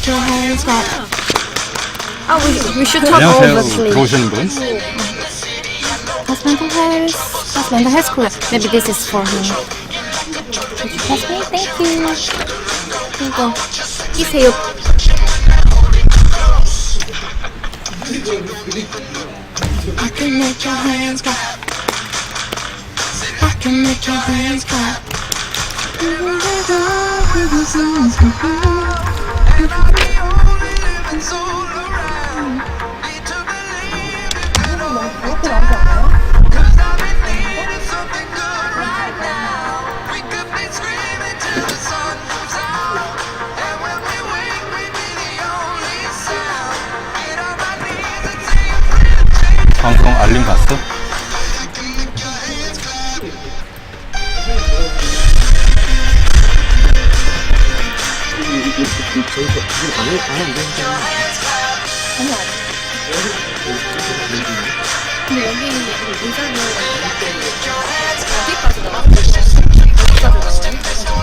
make your hands clap. We should talk all 안녕하세요. virtually. 들어오시는 분. Pass mental health. Pass mental health school. Maybe this is for him. Could you pass me? Thank you. 이거 끼세요. I can make your hands clap. I can make your hands clap. 방송 알림 갔어? 근데 여기 의자는 어디까지 나와? 어디까지 나와요?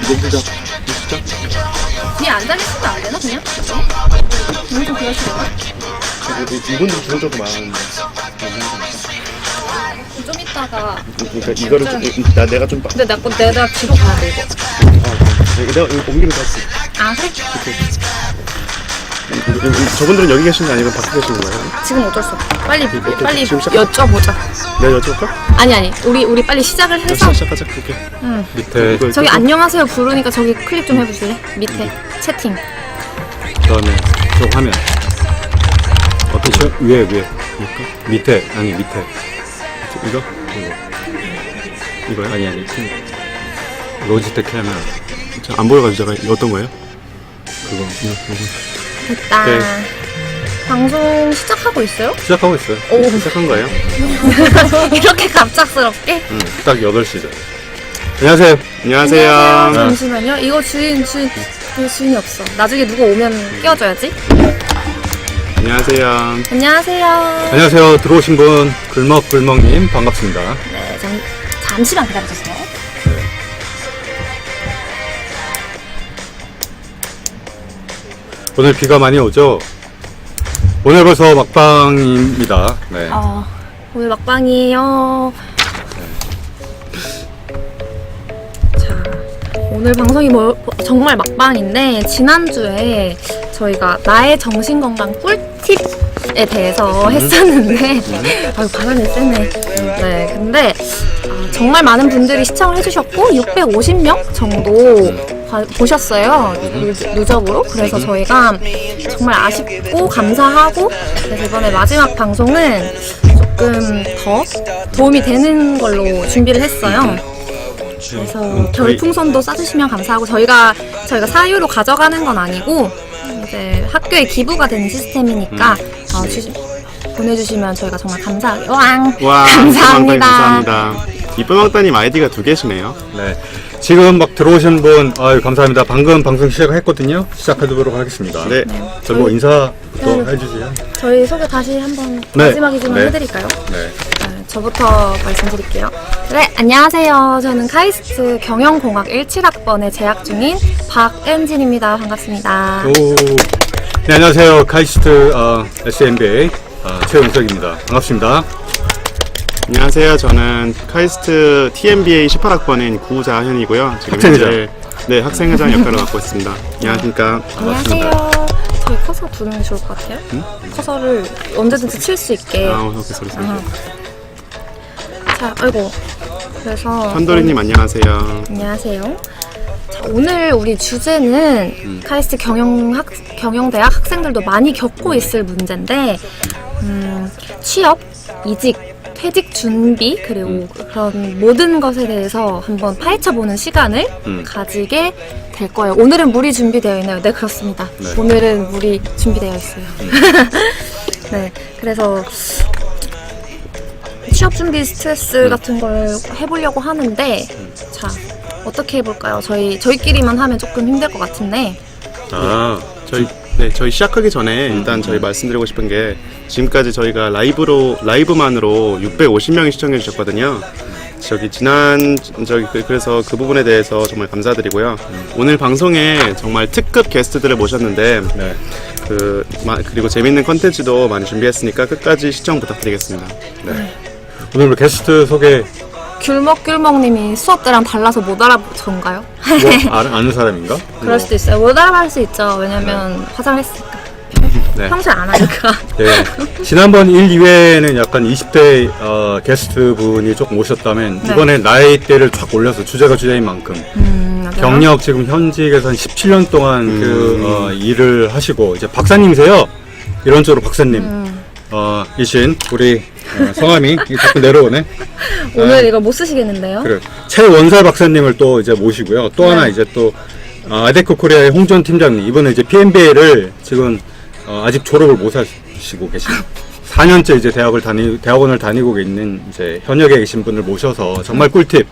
이제 시작. 그냥 앉아 계시면 안 되나 그냥? 너무 좀 그러시려나? 이분들 기본적으로 말하는데. 좀 이따가 그러니까 이거를 내가 좀 근데 내가 뒤로 가야 돼 이거. 내가 이거 옮기면 될 수 있어. 아 그래? 저분들은 여기 계신 게 아니고 밖에 계시는 거예요? 지금 어쩔 수 없어. 빨리 지금 시작? 여쭤보자. 내가 여쭤볼까? 아니 우리 빨리 시작을 해서 시작하자. 오케이. 밑에 이거 저기 안녕하세요 부르니까 저기 클릭 좀 해보실래? 밑에 채팅. 그다음에 저 화면 어떠세요? 위에 밑에 아니 밑에 이거? 이거요? 아니 로지텍 카메라 안 보여가지고 제가 어떤 거예요? 그거 됐다. 오케이. 방송 시작하고 있어요? 시작하고 있어요. 오 시작한 거예요? 이렇게 갑작스럽게? 딱 8시죠. 안녕하세요. 안녕하세요. 잠시만요. 이거 주인이 없어. 나중에 누가 오면 끼워줘야지. 안녕하세요. 안녕하세요. 안녕하세요. 들어오신 분 글먹글먹님 반갑습니다. 네, 잠시만 기다려주세요. 오늘 비가 많이 오죠? 오늘 벌써 막방입니다. 네. 오늘 막방이에요. 자, 오늘 방송이 정말 막방인데 지난주에 저희가 나의 정신건강 꿀팁에 대해서 했었는데 아유 바람이 세네. 네, 근데 정말 많은 분들이 시청을 해주셨고 650명 정도 보셨어요. 누적으로. 그래서 저희가 정말 아쉽고 감사하고 그래서 이번에 마지막 방송은 조금 더 도움이 되는 걸로 준비를 했어요. 그래서 별풍선도 쏴주시면 감사하고 저희가 사유로 가져가는 건 아니고 이제 학교에 기부가 되는 시스템이니까 보내주시면 저희가 정말 감사하게 감사합니다. 감사합니다. 이쁜 왕따님 아이디가 2개시네요. 네. 지금 막 들어오신 분, 아유, 감사합니다. 방금 방송 시작했거든요. 시작하도록 하겠습니다. 네. 저 뭐 인사부터 해주세요. 저희 소개 다시 한번 네. 마지막이지만 네. 해드릴까요? 네. 저부터 말씀드릴게요. 네, 안녕하세요. 저는 카이스트 경영공학 17학번에 재학 중인 박엔진입니다. 반갑습니다. 네, 안녕하세요. 카이스트 SMBA 최용석입니다. 반갑습니다. 안녕하세요. 저는 카이스트 TMBA 18학번인 구자현이고요. 지금 학생회장. 네, 학생회장 역할을 맡고 있습니다. 안녕하십니까. 안녕하세요. 저희 커서 두는 게 좋을 것 같아요. 커서를 언제든지 칠 수 있게. 이렇게 소리 자, 아이고. 그래서 현도리님 안녕하세요. 안녕하세요. 자, 오늘 우리 주제는 카이스트 경영대학 학생들도 많이 겪고 있을 문제인데 취업, 이직, 퇴직 준비 그리고 그런 모든 것에 대해서 한번 파헤쳐보는 시간을 가지게 될 거예요. 오늘은 물이 준비되어 있나요? 네, 그렇습니다. 네. 오늘은 물이 준비되어 있어요. 네, 그래서 취업 준비 스트레스 같은 걸 해보려고 하는데 자, 어떻게 해볼까요? 저희끼리만 하면 조금 힘들 것 같은데 저희 시작하기 전에 일단 저희 말씀드리고 싶은 게 지금까지 저희가 라이브만으로 650명이 시청해 주셨거든요. 그래서 그 부분에 대해서 정말 감사드리고요. 오늘 방송에 정말 특급 게스트들을 모셨는데 네. 그리고 재밌는 컨텐츠도 많이 준비했으니까 끝까지 시청 부탁드리겠습니다. 네. 오늘 게스트 소개 귤먹귤먹님이 수업 때랑 달라서 못 알아본가요? 뭐 아는 사람인가? 그럴 수도 있어요. 못 알아볼 수 있죠. 왜냐면 화장을 했으니까. 네. 평소에 안 하니까. 네. 지난번 1, 2회는 약간 20대 게스트 분이 조금 오셨다면 네. 이번에 나이대를 쫙 올려서 주제가 주제인 만큼 맞아요. 경력 지금 현직에서 한 17년 동안 일을 하시고 이제 박사님이세요. 이런 쪽으로 박사님 이신 우리 성함이 자꾸 내려오네. 오늘 이거 못 쓰시겠는데요? 그래. 최원살 박사님을 또 이제 모시고요. 또 네. 하나 이제 또 아데코 코리아의 홍전 팀장님 이번에 이제 PMBA를 지금 아직 졸업을 못 하시고 계신 4년째 이제 대학원을 다니고 있는 이제 현역에 계신 분을 모셔서 정말 꿀팁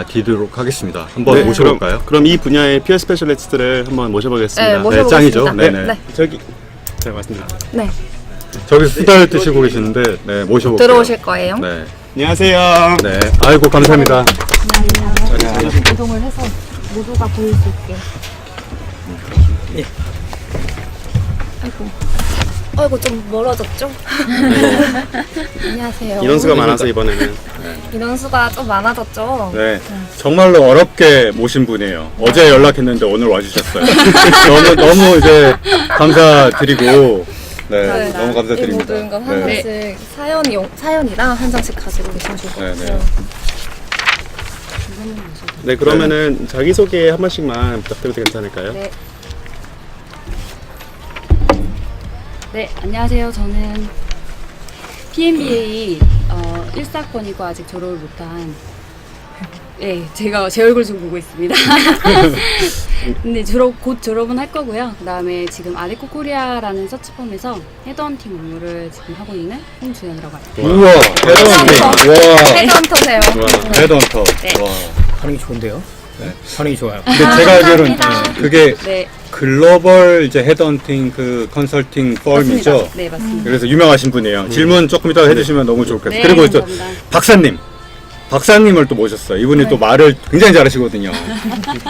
드리도록 하겠습니다. 한번 모셔볼까요? 그럼 이 분야의 피어 스페셜리스트를 한번 모셔보겠습니다. 네, 모셔보겠습니다. 짱이죠. 네네. 네. 저기 제가 말씀드릴게요. 네. 저기 수다를 뜨시고 계시는데 네, 모셔볼게요. 들어오실 거예요. 네. 안녕하세요. 네. 아이고 감사합니다. 이동을 해서 모두가 보일 수 있게. 아이고 좀 멀어졌죠? 안녕하세요. 인원수가 많아서 이번에는 인원수가 좀 많아졌죠? 네, 정말로 어렵게 모신 분이에요. 어제 연락했는데 오늘 와주셨어요. 너무 이제 감사드리고, 네, 너무 이 감사드립니다. 모든 건 한 네. 장씩 사연이랑 한 장씩 가지고 계시면 좋을 것 네, 같아요. 네 그러면은 자기 소개 한 번씩만 부탁드려도 괜찮을까요? 네. 네, 안녕하세요. 저는 PMBA 1사건이고 아직 졸업을 못한 네, 제가 제 얼굴 좀 보고 있습니다. 근데 곧 졸업은 할 거고요. 그 다음에 지금 아데코 코리아라는 서치펌에서 헤드헌팅 업무를 지금 하고 있는 홍주연이라고 합니다. 우와, 헤드헌팅. 우와, 헤드헌터세요. 헤드헌터. 네. 와. 반응이 좋은데요? 네. 반응이 좋아요. 근데 제가 알기로는 그게 네, 글로벌 이제 헤드헌팅 그 컨설팅 펌이죠. 맞습니다. 네, 맞습니다. 그래서 유명하신 분이에요. 질문 조금 이따가 해주시면 너무 좋겠어요. 네, 그리고 또 감사합니다. 박사님을 또 모셨어요. 이분이 또 말을 굉장히 잘하시거든요.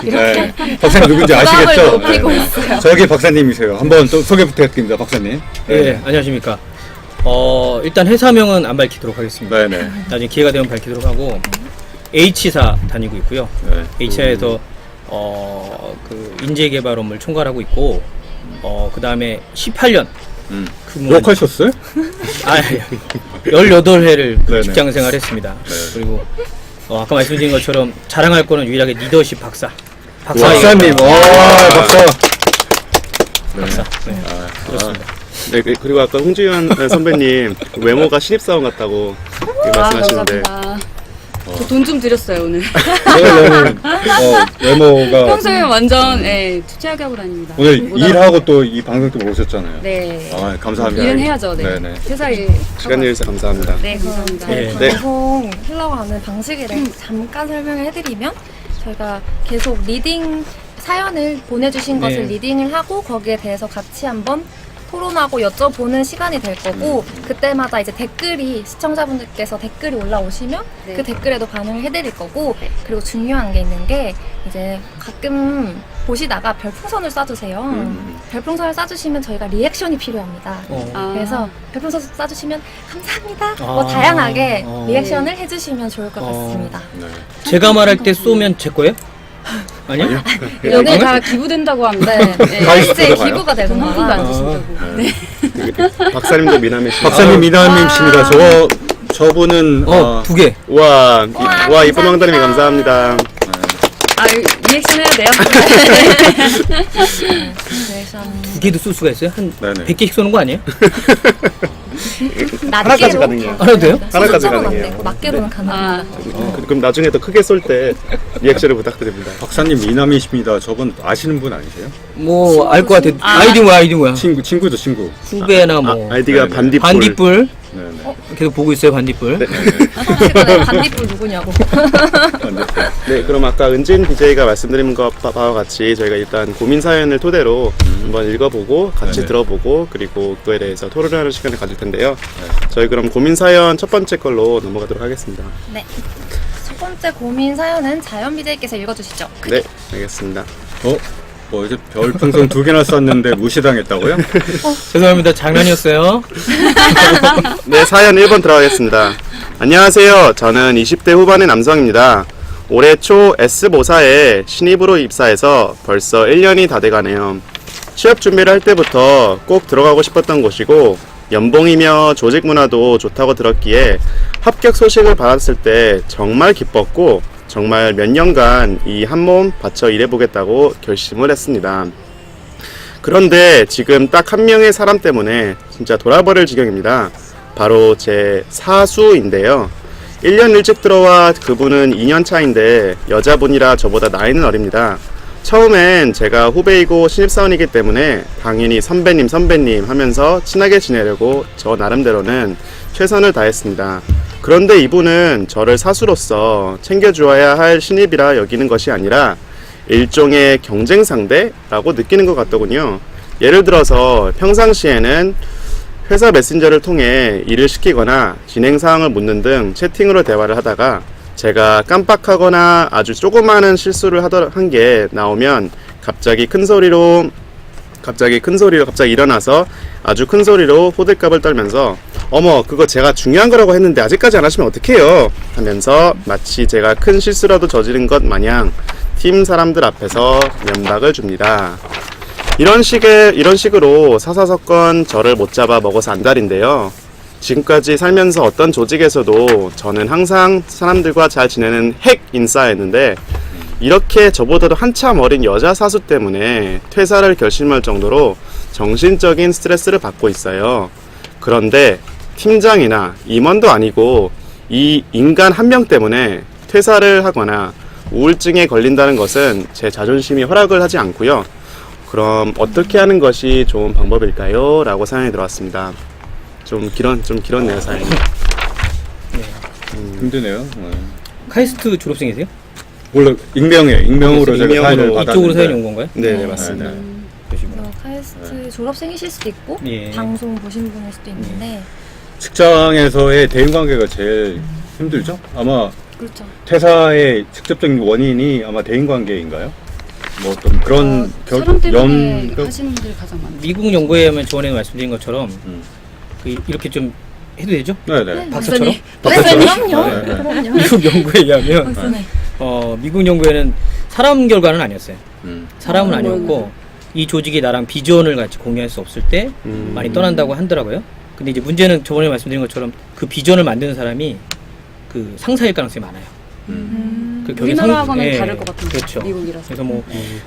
네. 박사님 누군지 아시겠죠? 높이고 있어요. 저기 박사님이세요. 한번 또 소개 부탁드립니다, 박사님. 네, 안녕하십니까. 일단 회사명은 안 밝히도록 하겠습니다. 네네. 나중에 기회가 되면 밝히도록 하고 H사 다니고 있고요. 네. H사에서 그 인재개발 업무를 총괄하고 있고 그 다음에 18년 욕하셨어요? 18회를 네네. 직장 생활했습니다. 네. 그리고 아까 말씀드린 것처럼 자랑할 거는 유일하게 리더십 박사. 박사님, 와, 박사. 박사. 네. 그렇습니다. 네, 그리고 아까 홍주연 선배님 외모가 신입사원 같다고 말씀하시는데 감사합니다. 저 돈 좀 드렸어요, 오늘. 외모가 평소에 완전 투자하게 하고 다닙니다. 오늘 못 일하고 또 이 방송 때문에 오셨잖아요. 네. 감사합니다. 일은 해야죠, 네. 네네. 회사 일. 시간 내주셔서 감사합니다. 네, 감사합니다. 네. 네. 방송 흘러가는 방식에 대해서 잠깐 설명을 해드리면 저희가 계속 리딩 사연을 보내주신 네. 것을 리딩을 하고 거기에 대해서 같이 한번 토론하고 여쭤보는 시간이 될 거고 그때마다 이제 시청자분들께서 댓글이 올라오시면 네. 그 댓글에도 반응을 해드릴 거고 그리고 중요한 게 있는 게 이제 가끔 보시다가 별풍선을 쏴주세요. 별풍선을 쏴주시면 저희가 리액션이 필요합니다. 그래서 별풍선 쏴주시면 감사합니다. 뭐 다양하게 리액션을 해주시면 좋을 것 같습니다. 네. 제가 말할 때 쏘면 제 거예요? 아니요? 여기 다 기부된다고 합니다. 네. 카이스트에 기부가 되는 돈도 거라. 안 주신다고. 네. 박사님도 미남이시죠? 박사님 미남이십니다. 저분은 2개. 와 감사합니다. 이쁜 왕다님이 감사합니다. 아, 리액션 해야 돼요? 리액션 2개도 쏠 수가 있어요? 한 네네. 100개씩 쏘는 거 아니에요? 하나까지 낱개로 가능해요. 알아도 돼요? 하나까지 숫자는 안 가능해요. 되고 낱개로는 가능합니다. 그럼 나중에 더 크게 쏠 때 리액션을 부탁드립니다. 박사님 미남이십니다. 저분 아시는 분 아니세요? 뭐 알 것 같아. 아이디 뭐야? 친구죠, 친구. 후배나 뭐 아이디가 네네. 반딧불. 반딧불 네네. 계속 보고 있어요. 반딧불. 시간에 반딧불 누구냐고. 네, 그럼 아까 은진 BJ가 말씀드린 것과 같이 저희가 일단 고민 사연을 토대로 한번 읽어보고 같이 네네. 들어보고 그리고 그거에 대해서 토론하는 시간을 가질 텐데요. 저희 그럼 고민 사연 첫 번째 걸로 넘어가도록 하겠습니다. 네. 번째 고민 사연은 자연 BJ께서 읽어주시죠. 네, 알겠습니다. 뭐 이제 별풍선 2개나 쐈는데 무시당했다고요? 죄송합니다. 장난이었어요. 네, 사연 1번 들어가겠습니다. 안녕하세요. 저는 20대 후반의 남성입니다. 올해 초 S모사에 신입으로 입사해서 벌써 1년이 다 돼가네요. 취업 준비를 할 때부터 꼭 들어가고 싶었던 곳이고 연봉이며 조직 문화도 좋다고 들었기에 합격 소식을 받았을 때 정말 기뻤고 정말 몇 년간 이 한 몸 바쳐 일해보겠다고 결심을 했습니다. 그런데 지금 딱 한 명의 사람 때문에 진짜 돌아버릴 지경입니다. 바로 제 사수인데요. 1년 일찍 들어와 그분은 2년 차인데 여자분이라 저보다 나이는 어립니다. 처음엔 제가 후배이고 신입사원이기 때문에 당연히 선배님 하면서 친하게 지내려고 저 나름대로는 최선을 다했습니다. 그런데 이분은 저를 사수로서 챙겨주어야 할 신입이라 여기는 것이 아니라 일종의 경쟁 상대라고 느끼는 것 같더군요. 예를 들어서 평상시에는 회사 메신저를 통해 일을 시키거나 진행 사항을 묻는 등 채팅으로 대화를 하다가 제가 깜빡하거나 아주 조그마한 실수를 한 게 나오면 갑자기 일어나서 아주 큰 소리로 호들갑을 떨면서 어머 그거 제가 중요한 거라고 했는데 아직까지 안 하시면 어떡해요 하면서 마치 제가 큰 실수라도 저지른 것 마냥 팀 사람들 앞에서 면박을 줍니다. 이런 식으로 사사건건 저를 못 잡아 먹어서 안달인데요. 지금까지 살면서 어떤 조직에서도 저는 항상 사람들과 잘 지내는 핵 인싸였는데 이렇게 저보다도 한참 어린 여자 사수 때문에 퇴사를 결심할 정도로 정신적인 스트레스를 받고 있어요. 그런데 팀장이나 임원도 아니고 이 인간 한 명 때문에 퇴사를 하거나 우울증에 걸린다는 것은 제 자존심이 허락을 하지 않고요. 그럼 어떻게 하는 것이 좋은 방법일까요? 라고 사연이 들어왔습니다. 좀 길었네요, 사연이. 힘드네요. 카이스트 졸업생이세요? 물론 익명으로 제가 익명으로 사연을 이쪽으로 받았는데. 사연이 온 건가요? 네, 맞습니다. 그러시구나. 카이스트 졸업생이실 수도 있고 예. 방송 보신 분일 수도 있는데 직장에서의 대인관계가 제일 힘들죠? 아마 그렇죠. 퇴사의 직접적인 원인이 아마 대인관계인가요? 뭐 어떤 그런 사람 때문에 하시는 분들이 가장 많죠. 미국 연구에 하면 저번에 말씀드린 것처럼 이렇게 좀 해도 되죠? 네네. 박사처럼? 네, 박사처럼? 그럼요. 네, 네. 그럼요. 미국 연구에 의하면 네. 미국 연구에는 사람 결과는 아니었어요. 사람은 아, 아니었고 이 조직이 나랑 비전을 같이 공유할 수 없을 때 많이 떠난다고 하더라고요. 근데 이제 문제는 저번에 말씀드린 것처럼 그 비전을 만드는 사람이 그 상사일 가능성이 많아요. 그 결국엔 우리나라하고는 예, 다를 것 같은데 그렇죠. 미국이라서. 그래서 뭐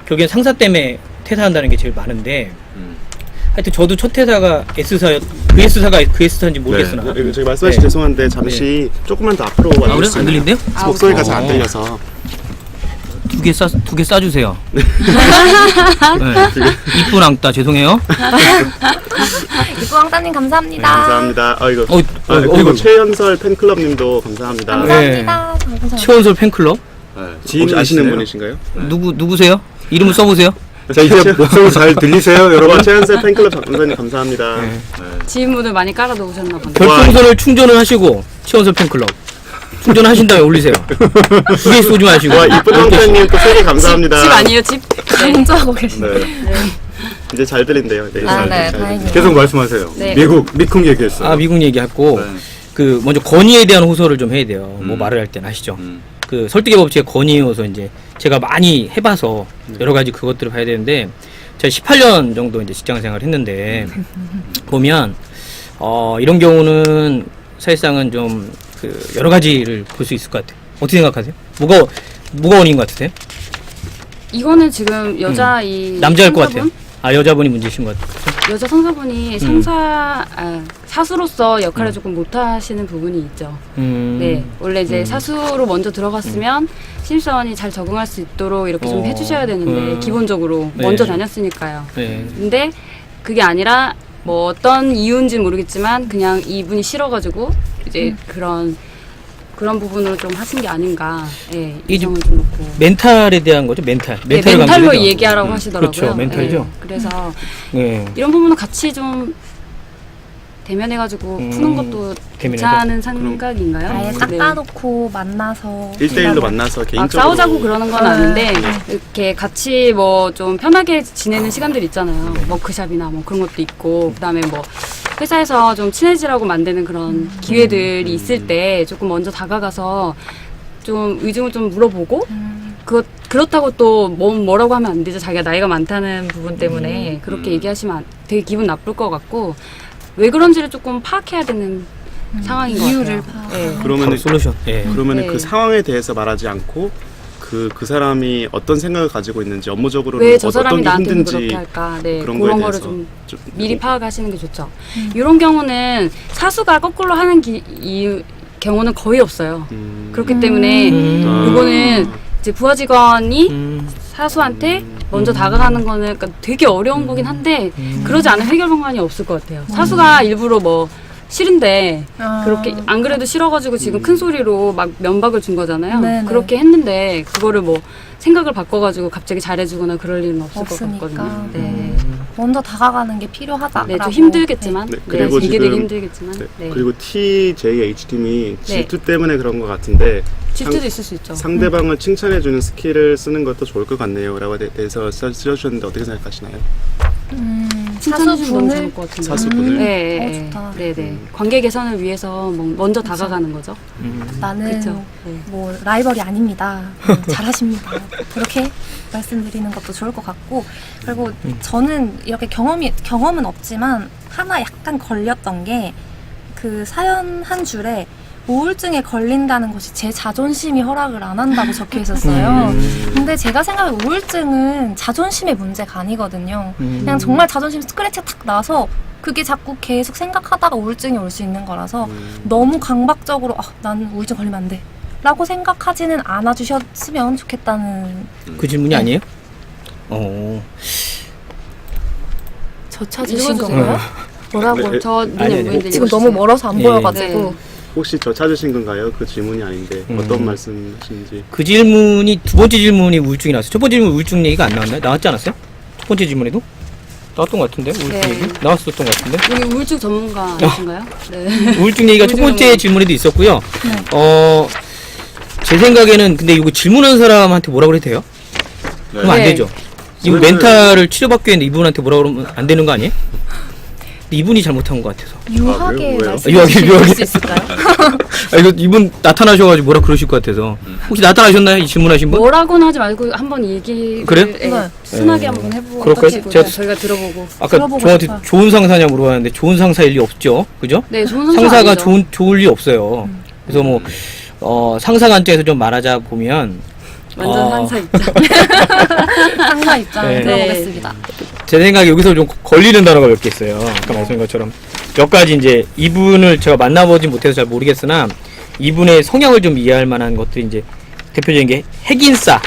결국엔 상사 때문에 퇴사한다는 게 제일 많은데 하여튼 저도 첫 퇴사가 S사였 그 S사가 그 S사인지 모르겠으나 저기 말씀하시 죄송한데 잠시 조금만 더 앞으로 아, 그래? 와주세요. 안 들린대요? 목소리가 잘 안 들려서. 두 개 싸주세요. 네. 이쁜 앙따 죄송해요. 이구왕따님 감사합니다. 감사합니다. 이거 그리고 그리고 최연설 팬클럽님도 감사합니다. 감사합니다. 감사합니다. 최원솔 팬클럽 혹시 아시는 분이신가요? 누구세요? 이름을 써보세요. 자 이제 목소리 잘 들리세요, 여러분? 최연설 팬클럽 장사님 감사합니다. 지인분을 많이 깔아 놓으셨나 보네요. 별풍선을 충전을 하시고 최원솔 팬클럽 충전하신 다음에 올리세요. 2개 쏘지 마시고. 와 이쁜 형태님 또 3개 감사합니다. 집 아니에요 집? 강조하고 계시네. 네. 이제 잘 들린대요. 네, 아, 잘 네, 들린대요. 다행이에요. 계속 말씀하세요. 네. 미국 얘기했어요. 미국 얘기했고 네. 그 먼저 건의에 대한 호소를 좀 해야 돼요. 뭐 말을 할 때는 아시죠? 그 설득의 법칙의 건의 호소 이제 제가 많이 해봐서 여러 가지 그것들을 봐야 되는데 제가 18년 정도 이제 직장 생활을 했는데 보면 이런 경우는 사실상은 좀 그 여러 가지를 볼 수 있을 것 같아요. 어떻게 생각하세요? 뭐가 원인인 것 같으세요? 이거는 지금 여자 이 남자일 것 상사분? 같아요. 여자분이 문제신 것 같아요. 여자 상사분이 사수로서 역할을 조금 못하시는 부분이 있죠. 네, 원래 이제 사수로 먼저 들어갔으면 신입사원이 잘 적응할 수 있도록 이렇게 좀 해주셔야 되는데 기본적으로 네. 먼저 다녔으니까요. 네. 근데 그게 아니라 뭐 어떤 이유인지는 모르겠지만 그냥 이분이 싫어가지고 이제 그런 부분으로 좀 하신 게 아닌가. 예, 이게 좀 이성을 좀 놓고. 멘탈에 대한 거죠. 멘탈. 네, 멘탈을 멘탈로 강조해서. 얘기하라고 하시더라고요. 그렇죠. 멘탈이죠. 예, 그래서 네. 이런 부분은 같이 좀 대면해가지고 푸는 것도 대면해서? 괜찮은 생각인가요? 아예 네. 깎아놓고 만나서 1대1로 만나서 막 개인적으로 싸우자고 그러는 건 아닌데 이렇게 같이 뭐 좀 편하게 지내는 시간들 있잖아요. 워크샵이나 뭐 그런 것도 있고 그다음에 뭐 회사에서 좀 친해지라고 만드는 그런 기회들이 있을 때 조금 먼저 다가가서 좀 의중을 좀 물어보고 그렇다고 또 뭐라고 하면 안 되죠. 자기가 나이가 많다는 부분 때문에 그렇게 얘기하시면 되게 기분 나쁠 것 같고 왜 그런지를 조금 파악해야 되는 상황인 것 이유를 같아요. 파악. 네. 그러면은 솔루션. 예. 그러면은 네. 그 상황에 대해서 말하지 않고 그 사람이 어떤 생각을 가지고 있는지 업무적으로는 왜 저 어떤 사람이 게 나한테는 힘든지 그렇게 할까? 네, 그런 그런 거에 거를 대해서 좀 좀 미리 파악하시는 게 좋죠. 이런 경우는 사수가 거꾸로 하는 경우는 거의 없어요. 그렇기 때문에 이거는 이제 부하 직원이 사수한테 먼저 다가가는 거는 그러니까 되게 어려운 거긴 한데 그러지 않은 해결 방안이 없을 것 같아요. 사수가 일부러 뭐 싫은데 그렇게 안 그래도 싫어가지고 지금 큰 소리로 막 면박을 준 거잖아요. 네네. 그렇게 했는데 그거를 뭐 생각을 바꿔가지고 갑자기 잘해주거나 그럴 일은 없을 없으니까. 것 같거든요. 네. 먼저 다가가는 게 필요하다. 네, 좀 힘들겠지만, 네, 네, 그리고 이게 지금- 되게 힘들겠지만, 네. 네. 그리고 TJH팀이 질투 때문에 그런 것 같은데 질투도 있을 수 있죠. 상대방을 칭찬해주는 스킬을 쓰는 것도 좋을 것 같네요. 라고 대해서 써주셨는데 어떻게 생각하시나요? 칭찬해주면 너무 사수분을 좋을 것 같은데. 사수분을? 네, 좋다. 네, 네. 관계 개선을 위해서 먼저 다가가는 거죠. 나는 그쵸. 네. 뭐 라이벌이 아닙니다. 잘하십니다. 그렇게 말씀드리는 것도 좋을 것 같고 그리고 저는 이렇게 경험은 없지만 하나 약간 걸렸던 게 그 사연 한 줄에 우울증에 걸린다는 것이 제 자존심이 허락을 안 한다고 적혀 있었어요. 근데 제가 생각해 우울증은 자존심의 문제가 아니거든요. 그냥 정말 자존심 스크래치가 탁 나서 그게 자꾸 계속 생각하다가 우울증이 올 수 있는 거라서 너무 강박적으로 난 우울증 걸리면 안 돼 라고 생각하지는 않아 주셨으면 좋겠다는. 그 질문이 아니에요? 저 찾으신 읽어주세요. 건가요? 뭐라고? 네, 저 아니, 문제 지금 너무 멀어서 안 예. 보여가지고. 네. 혹시 저 찾으신 건가요? 그 질문이 아닌데 어떤 말씀하시는지. 그 질문이 두 번째 질문이 우울증이 나왔어요. 첫 번째 질문 우울증 얘기가 안 나왔나요? 나왔지 않았어요? 첫 번째 질문에도? 나왔던 것 같은데? 우울증 네. 얘기? 나왔었던 것 같은데? 여기 우울증 전문가 아니신가요? 네. 우울증 얘기가 첫 번째 우울증 질문에도 있었고요. 제 생각에는 근데 이거 질문한 사람한테 뭐라 그래도 돼요? 그러면 안 네. 되죠. 이분 그러면은- 멘탈을 치료받기 위해 이분한테 뭐라 그러면 안 되는 거 아니에요? 근데 이분이 잘못한 것 같아서. 유하게 왜요? 말씀해 유하게. 주실 수 있을까요? 이거 이분 나타나셔가지고 뭐라 그러실 것 같아서. 혹시 나타나셨나요? 이 질문하신 분? 뭐라고는 하지 말고 한번 얘기를 그래요? 네, 네. 순하게 한번 해보고 그럴까요? 해보고 제가- 저희가 들어보고 아까 들어보고 저한테 싶어요. 좋은 상사냐 물어봤는데 좋은 상사일 리 없죠, 그죠? 네, 좋은 상사 상사가 아니죠. 좋을 리 없어요. 그래서 뭐 상사 관점에서 좀 말하자 보면 완전 상사 입장. 상사 입장 네. 들어보겠습니다. 제 생각에 여기서 좀 걸리는 단어가 몇 개 있어요. 아까 말씀드린 것처럼 몇 가지 이제 이분을 제가 만나보진 못해서 잘 모르겠으나 이분의 성향을 좀 이해할 만한 것들이 이제 대표적인 게 핵인싸,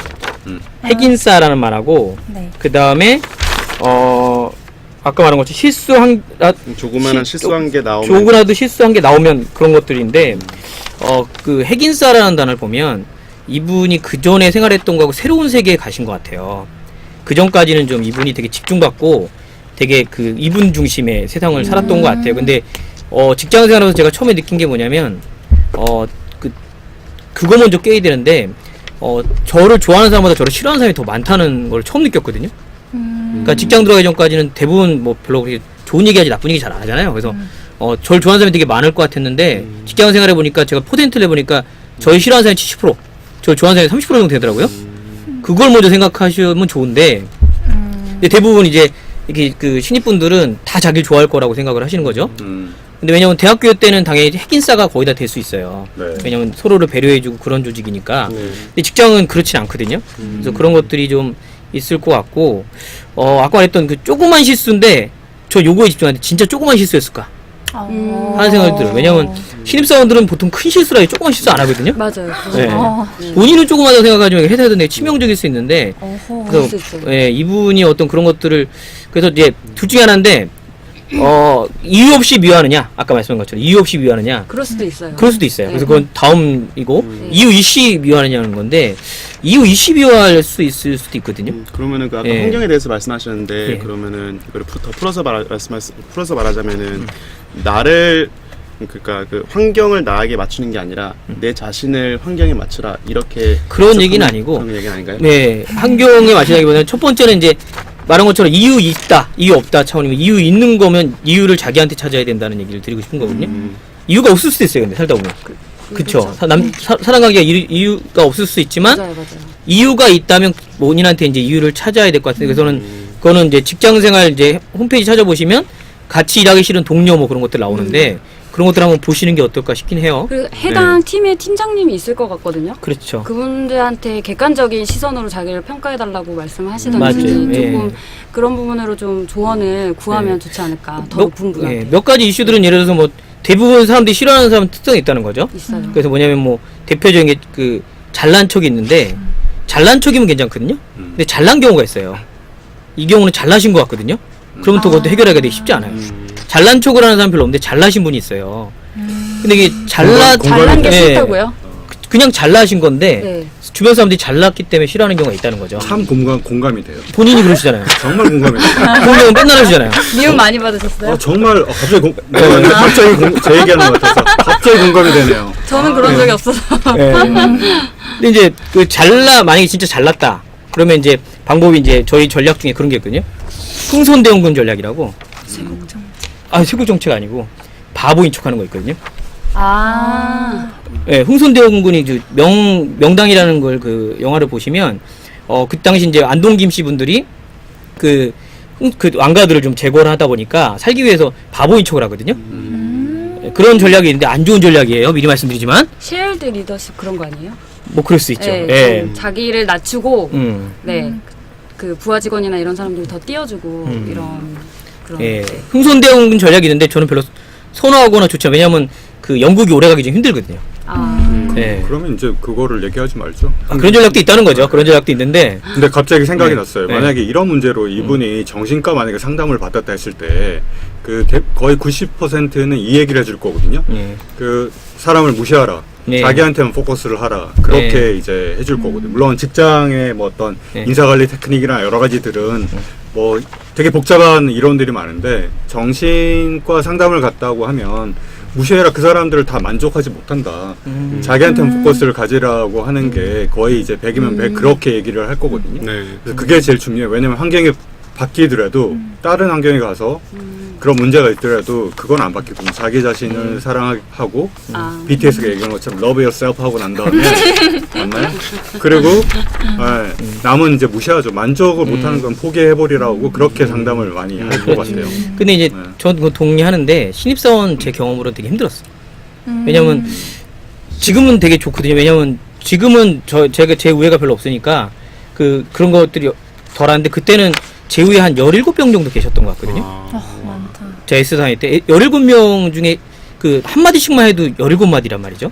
핵인싸라는 말하고 네. 그 다음에 아까 말한 것처럼 조그마한 실수한 게 나오면 조금이라도 실수한 게 나오면 그런 것들인데 그 핵인싸라는 단어를 보면 이분이 그 전에 생활했던 거하고 새로운 세계에 가신 것 같아요. 그 전까지는 좀 이분이 되게 집중받고 되게 그 이분 중심의 세상을 살았던 것 같아요. 근데 직장 생활에서 제가 처음에 느낀 게 뭐냐면 그거 먼저 깨야 되는데 저를 좋아하는 사람보다 저를 싫어하는 사람이 더 많다는 걸 처음 느꼈거든요. 그러니까 직장 들어가기 전까지는 대부분 뭐 별로 그렇게 좋은 얘기하지 나쁜 얘기 잘 안 하잖아요. 그래서 저를 좋아하는 사람이 되게 많을 것 같았는데 직장 생활해 보니까 제가 퍼센트를 해보니까 저희 싫어하는 사람이 70%, 저를 좋아하는 사람이 30% 정도 되더라고요. 그걸 먼저 생각하시면 좋은데 근데 대부분 이제 이렇게 그 신입분들은 다 자기를 좋아할 거라고 생각을 하시는 거죠. 근데 왜냐면 대학교 때는 당연히 핵인싸가 거의 다 될 수 있어요. 네. 왜냐면 서로를 배려해주고 그런 조직이니까. 네. 근데 직장은 그렇진 않거든요. 그래서 그런 것들이 좀 있을 것 같고, 아까 말했던 그 조그만 실수인데, 저 요거에 집중하는데 진짜 조그만 실수였을까? 하는 생각이 들어요. 왜냐면 신입사원들은 보통 큰 실수라 조그만 실수 안 하거든요. 맞아요. 네. 네. 본인은 조그마하다고 생각하지만 회사에서 되게 치명적일 수 있는데, 어허. 그럴 수 그래서 있죠. 예, 이분이 어떤 그런 것들을 그래서 이제 둘 중에 하나인데 이유 없이 미워하느냐, 아까 말씀한 것처럼 이유 없이 미워하느냐, 그럴 수도 있어요. 그럴 수도 있어요. 네. 그래서 그건 다음이고 이유 이시 미워하느냐는 건데 이유 이시 미워할 수 있을 수도 있거든요. 그러면은 그 아까 예. 환경에 대해서 말씀하셨는데 예. 그러면은 이걸 더 풀어서 말하자면은 나를 그러니까 그 환경을 나에게 맞추는 게 아니라 내 자신을 환경에 맞추라 이렇게 그런 얘기는 아니고 그런 얘기는 아닌가요? 네, 환경에 맞추다기보다는 첫 번째는 이제 말한 것처럼 이유 있다, 이유 없다 차원이고 이유 있는 거면 이유를 자기한테 찾아야 된다는 얘기를 드리고 싶은 거거든요. 이유가 없을 수도 있어요, 근데 살다 보면. 그쵸. 사람 관계가 이유가 없을 수 있지만 맞아요. 이유가 있다면 본인한테 이제 이유를 찾아야 될 것 같은데 그래서는 그거는 이제 직장생활 이제 홈페이지 찾아보시면 같이 일하기 싫은 동료 뭐 그런 것들 나오는데 그런 것들 한번 보시는 게 어떨까 싶긴 해요. 그리고 해당 팀의 팀장님이 있을 것 같거든요. 그렇죠. 그분들한테 객관적인 시선으로 자기를 평가해달라고 말씀을 하시던지 맞아요. 조금 예. 그런 부분으로 좀 조언을 구하면 예. 좋지 않을까. 더 높은 분한테. 몇 가지 이슈들은 예를 들어서 뭐 대부분 사람들이 싫어하는 사람 특성이 있다는 거죠. 있어요. 그래서 뭐냐면 뭐 대표적인 게 그 잘난 척이 있는데 잘난 척이면 괜찮거든요. 근데 잘난 경우가 있어요. 이 경우는 잘나신 것 같거든요. 그러면 또 그것도 해결하기가 되게 쉽지 않아요. 잘난 척을 하는 사람 별로 없는데 잘나신 분이 있어요. 근데 이게 잘난 게 네. 싫다고요? 그냥 잘나신 건데 네. 주변 사람들이 잘났기 때문에 싫어하는 경우가 있다는 거죠. 참 공감이 돼요. 본인이 그러시잖아요. 정말 공감이 돼요. 그런 경우는 맨날 하시잖아요. 미움 많이 받으셨어요? 정말 갑자기 제 얘기하는 것 같아서 갑자기 공감이 되네요. 저는 그런 적이 없어서. 네. 근데 이제 그 만약에 진짜 잘났다. 그러면 이제 방법이 이제 저희 전략 중에 그런 게 있거든요. 흥선대원군 전략이라고. 세국 정책 아니고 바보인 척하는 거 있거든요. 아. 예, 흥선대원군이 그 명당이라는 걸 그 영화를 보시면 그 당시 이제 안동김 씨 분들이 그 왕가들을 좀 제거를 하다 보니까 살기 위해서 바보인 척을 하거든요. 예, 그런 전략이 있는데 안 좋은 전략이에요. 미리 말씀드리지만 쉐일드 리더십 그런 거 아니에요? 뭐 그럴 수 있죠. 네, 예. 좀 자기를 낮추고 음. 네. 그 부하 직원이나 이런 사람들 더 띄워주고 이런 그런. 예. 네. 흥선대원군 전략이 있는데 저는 별로 선호하거나 좋지 않아요. 왜냐하면 그 연극이 오래가기 좀 힘들거든요. 예. 그러면 이제 그거를 얘기하지 말죠. 그런 전략도 있다는 거죠. 그런 전략도 있는데 근데 갑자기 생각이 네. 났어요. 네. 만약에 이런 문제로 이분이 정신과 만약에 상담을 받았다 했을 때 거의 90%는 이 얘기를 해줄 거거든요. 예. 그 사람을 무시하라. 네. 자기한테만 포커스를 하라. 그렇게 네. 이제 해줄 거거든요. 물론 직장의 뭐 어떤 네. 인사관리 테크닉이나 여러 가지들은 뭐 되게 복잡한 이론들이 많은데 정신과 상담을 갔다고 하면 무시해라. 그 사람들을 다 만족하지 못한다. 자기한테만 포커스를 가지라고 하는 게 거의 이제 100이면 100 그렇게 얘기를 할 거거든요. 네. 그래서 그게 제일 중요해요. 왜냐면 환경이 바뀌더라도 다른 환경에 가서 그런 문제가 있더라도 그건 안 바뀌고 자기 자신을 사랑하고 BTS가 얘기한 것처럼 love yourself 하고 난 다음에 맞나요? 그리고 남은 이제 무시하죠. 만족을 못하는 건 포기해버리라고 그렇게 상담을 많이 할 것 같아요. 근데 이제 네. 저는 그거 동의하는데 신입사원 제 경험으로 되게 힘들었어요. 왜냐면 지금은 되게 좋거든요. 왜냐면 지금은 제가 제 우애가 별로 없으니까 그런 것들이 덜한데 그때는 제 위에 한 17명 정도 계셨던 것 같거든요. 많다. 제가 S사회 때 17명 중에 그 한마디씩만 해도 17마디란 말이죠.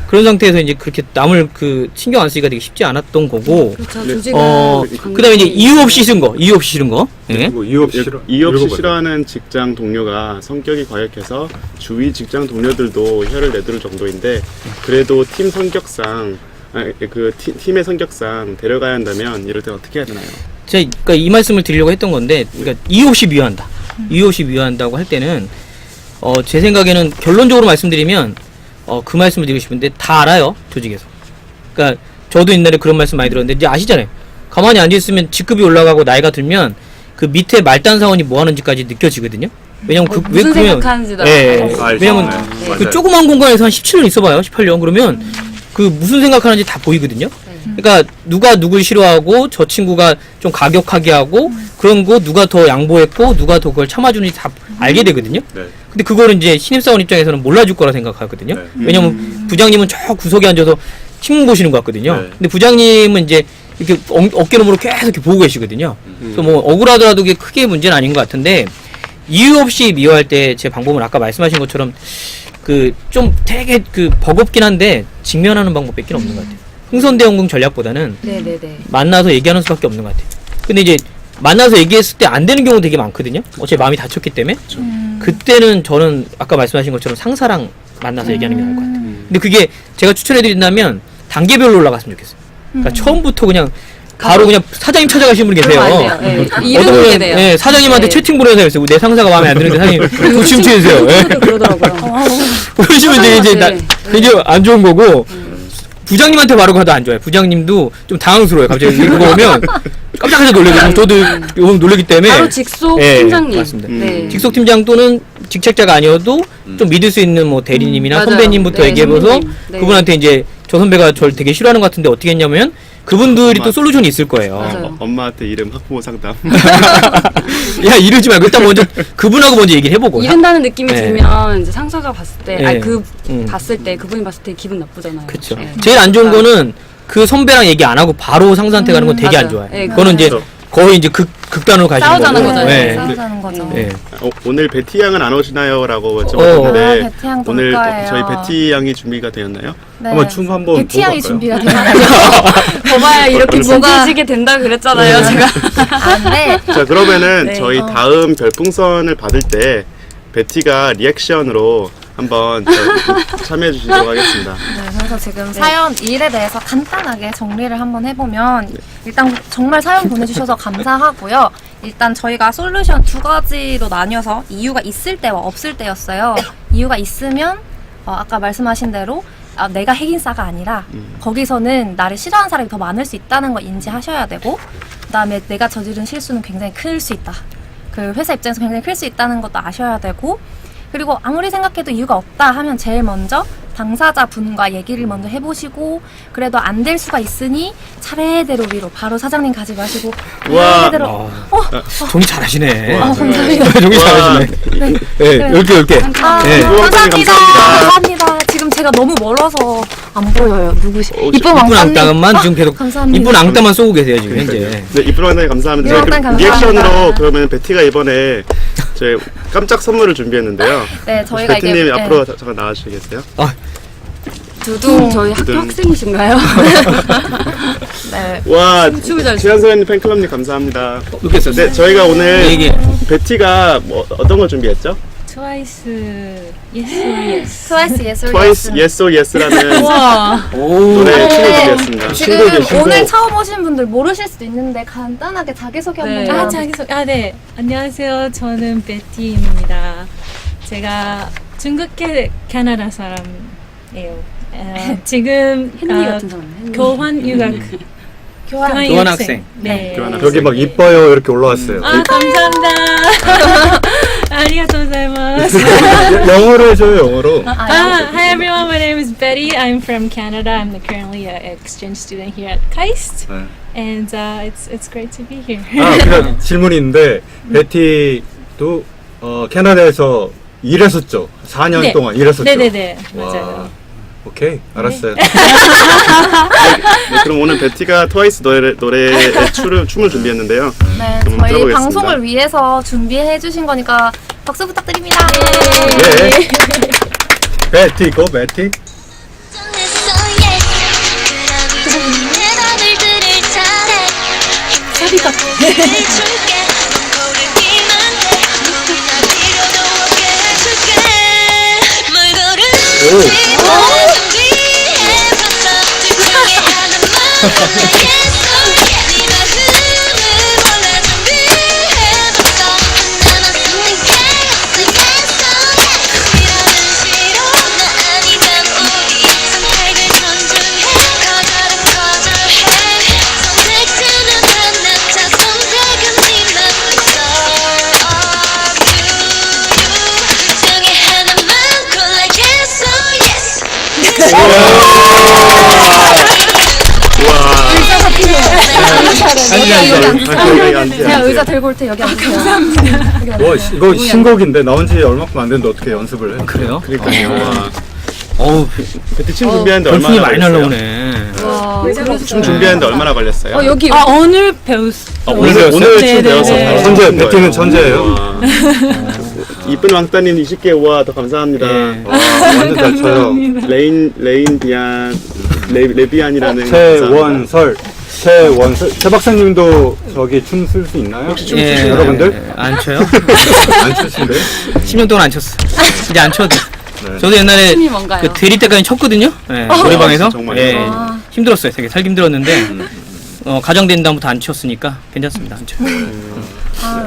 그런 상태에서 이제 그렇게 남을 그 신경 안 쓰기가 되게 쉽지 않았던 거고. 그렇죠. 네. 조직은 그다음에 이제 이유 없이 싫은 거. 예? 그리고 이유 없이 싫어. 이유 없이 읽어봐요. 싫어하는 직장 동료가 성격이 과격해서 주위 직장 동료들도 혀를 내두를 정도인데 그래도 팀 성격상 팀의 성격상 데려가야 한다면 이럴 때 어떻게 해야 되나요? 제가 그러니까 이 말씀을 드리려고 했던 건데, 그러니까 이유 없이 미워한다. 이유 없이 미워한다고 할 때는 제 생각에는 결론적으로 말씀드리면 그 말씀을 드리고 싶은데 다 알아요 조직에서. 그러니까 저도 옛날에 그런 말씀 많이 들었는데 이제 아시잖아요. 가만히 앉아 있으면 직급이 올라가고 나이가 들면 그 밑에 말단 사원이 뭐 하는지까지 느껴지거든요. 왜냐면 무슨 생각하는지도 알죠. 왜냐면 네. 그 맞아요. 조그만 공간에서 한 17년 있어봐요. 18년 그러면 그 무슨 생각하는지 다 보이거든요. 그러니까 누가 누굴 싫어하고 저 친구가 좀 가격하게 하고 그런 거 누가 더 양보했고 누가 더 그걸 참아주는지 다 알게 되거든요. 네. 근데 그거를 이제 신입사원 입장에서는 몰라줄 거라 생각하거든요. 네. 왜냐면 부장님은 저 구석에 앉아서 신문 보시는 것 같거든요. 네. 근데 부장님은 이제 이렇게 어깨너머로 계속 이렇게 보고 계시거든요. 그래서 뭐 억울하더라도 그게 크게 문제는 아닌 것 같은데 이유 없이 미워할 때 제 방법은 아까 말씀하신 것처럼 그 좀 되게 그 버겁긴 한데 직면하는 방법밖에 없는 것 같아요. 흥선대원군 전략보다는 네네네. 만나서 얘기하는 수밖에 없는 것 같아요. 근데 이제 만나서 얘기했을 때 안 되는 경우 되게 많거든요. 어차피 마음이 다쳤기 때문에. 그때는 저는 아까 말씀하신 것처럼 상사랑 만나서 얘기하는 게 나을 것 같아요. 근데 그게 제가 추천해드린다면 단계별로 올라갔으면 좋겠어요. 그러니까 처음부터 그냥 바로 그냥 사장님 찾아가시는 분이 계세요. 그러면 안 돼요. 네. 어떤 이름을 분은, 해야 돼요. 네, 사장님한테 네. 채팅 보내는 사람이 있어요. 내 상사가 마음에 안 드는데 사장님 좀 침투해주세요. 네. 그러더라고요. 그러시면 이제 네. 이제 안 좋은 거고 부장님한테 바로 가도 안 좋아요. 부장님도 좀 당황스러워요. 갑자기 그거 오면 깜짝깜짝 놀래고 저도 요즘 놀라기 때문에 바로 직속 예, 팀장님. 맞습니다. 네. 직속 팀장 또는 직책자가 아니어도 좀 믿을 수 있는 뭐 대리님이나 맞아요. 선배님부터 네, 얘기해봐서 선배님. 네. 그분한테 이제 저 선배가 저를 되게 싫어하는 것 같은데 어떻게 했냐면 그분들이 또 솔루션이 있을 거예요. 맞아요. 엄마한테 이름 학부모 상담. 야 이러지 말고 일단 먼저 그분하고 먼저 얘기를 해보고. 이른다는 느낌이 네. 들면 이제 상사가 봤을 때, 네. 봤을 때 그분이 봤을 때 기분 나쁘잖아요. 그렇죠. 네. 제일 안 좋은 거는 그 선배랑 얘기 안 하고 바로 상사한테 가는 건 되게 안 맞아요. 좋아요. 네, 그거는 이제 그렇죠. 거의 이제 극단으로 가시는 싸우자는 거고. 거잖아요. 네. 싸우자는 거죠. 네. 오늘 베티 양은 안 오시나요? 라고 아, 여쭤봤는데 베티 양 오늘 볼까요? 저희 베티 양이 준비가 되었나요? 네. 한번 춤 한번 베티 양이 보고 준비가 갈까요? 되나요? 거봐야 이렇게 뭐가- 진지해지게 된다 그랬잖아요, 제가. 아, 네. 자 그러면은 네. 저희 다음 별풍선을 받을 때 베티가 리액션으로 한번 참여해 주시도록 하겠습니다. 네, 그래서 지금 사연 일에 대해서 간단하게 정리를 한번 해보면 일단 정말 사연 보내주셔서 감사하고요. 일단 저희가 솔루션 두 가지로 나뉘어서 이유가 있을 때와 없을 때였어요. 이유가 있으면 아까 말씀하신 대로 내가 핵인싸가 아니라 거기서는 나를 싫어하는 사람이 더 많을 수 있다는 걸 인지하셔야 되고 그다음에 내가 저지른 실수는 굉장히 클 수 있다. 그 회사 입장에서 굉장히 클 수 있다는 것도 아셔야 되고 그리고 아무리 생각해도 이유가 없다 하면 제일 먼저 당사자 분과 얘기를 먼저 해보시고 그래도 안 될 수가 있으니 차례대로 위로 바로 사장님 가지 마시고 와. 차례대로 종이 잘하시네. 감사합니다. 종이 와. 잘하시네. 네, 네. 10개. 네, 감사합니다. 감사합니다. 지금 제가 너무 멀어서 안 보여요. 누구시? 이쁜 이쁜 왕따님. 앙따만 지금 계속 감사합니다. 이쁜 앙따만 쏘고 계세요 지금 현재. 네, 이쁜 왕따님 감사합니다. 이쁜 저희 왕따님 리액션으로 감사합니다. 그러면 베티가 이번에 저희 깜짝 선물을 준비했는데요. 네, 저희가 베티님 이게 앞으로 잠깐 나와주시겠어요? 두둥 저희 학교 두둥. 학생이신가요? 네. 와, 춤을 잘 지한 소연님 팬클럽님 감사합니다. 놓겠어요. 네, 저희가 오늘 얘기. 베티가 뭐 어떤 걸 준비했죠? 트와이스 Yes or Yes. 트와이스 예술 Twice Yes or Yes라는 와. 오. 노래 춤을 네. 준비했습니다. 지금 신곡이에요, 신곡. 오늘 처음 오신 분들 모르실 수도 있는데 간단하게 자기소개 네. 한번 아, 자기소개. 아, 네. 안녕하세요. 저는 베티입니다. 제가 중국 캐나다 사람이에요. 지금 헨리 같은 사람. 헨리. 교환 유학 교환 교환 학생. 네. 교환 학생. 여기 막 이뻐요 이렇게 올라왔어요. 아, 감사합니다. 아리가토 고자이마스. 영어로 해줘요 영어로. Hi everyone, my name is Betty. I'm from Canada. I'm currently an exchange student here at KAIST, 네. and it's great to be here. 아 그냥 질문이 있는데 베티도 캐나다에서 일했었죠. 4년 네. 동안 일했었죠. 네네네, 와, 맞아요. 오케이 알았어요. 네, 그럼 오늘 베티가 트와이스 노래에 춤을 준비했는데요. 네, 한번 저희 들어보겠습니다. 방송을 위해서 준비해 주신 거니까 박수 부탁드립니다. 네. 베티 고 베티. 소리가 여기 앉으세요. 제가 의자 들고 올 때 여기 앉으세요. 와 이거 신곡인데 나온 지 얼마큼 안 됐는데 어떻게 연습을 해? 그래요? 그러니까요. 와, 어우 베티 춤 준비하는데 별풍이 얼마나 많이 걸렸어요? 날라오네. 춤 준비하는데 얼마나 걸렸어요? 여기 아, 오늘 배웠어. 오늘 배웠어요? 춤 네, 배워서 네, 네. 바로 천재, 하는 거예요. 베티는 천재예요. 와. 이쁜 왕따님 20개 우와 더 감사합니다. 네. 와 완전 잘 쳐요. 레인 비안 레비안이라는 최원설 최 박사님도 저기 춤 쓸 수 있나요? 예, 여러분들? 예, 안 쳐요? 안 추신데? 10년 동안 안 쳤어. 이제 안 쳐도 돼. 네. 저도 옛날에 춤이 뭔가요? 그 대리 때까지 쳤거든요. 예, 노래방에서. 정말요? 예, 힘들었어요. 되게 살기 힘들었는데 가정 된 다음부터 안 쳤으니까 괜찮습니다. 안 쳐요.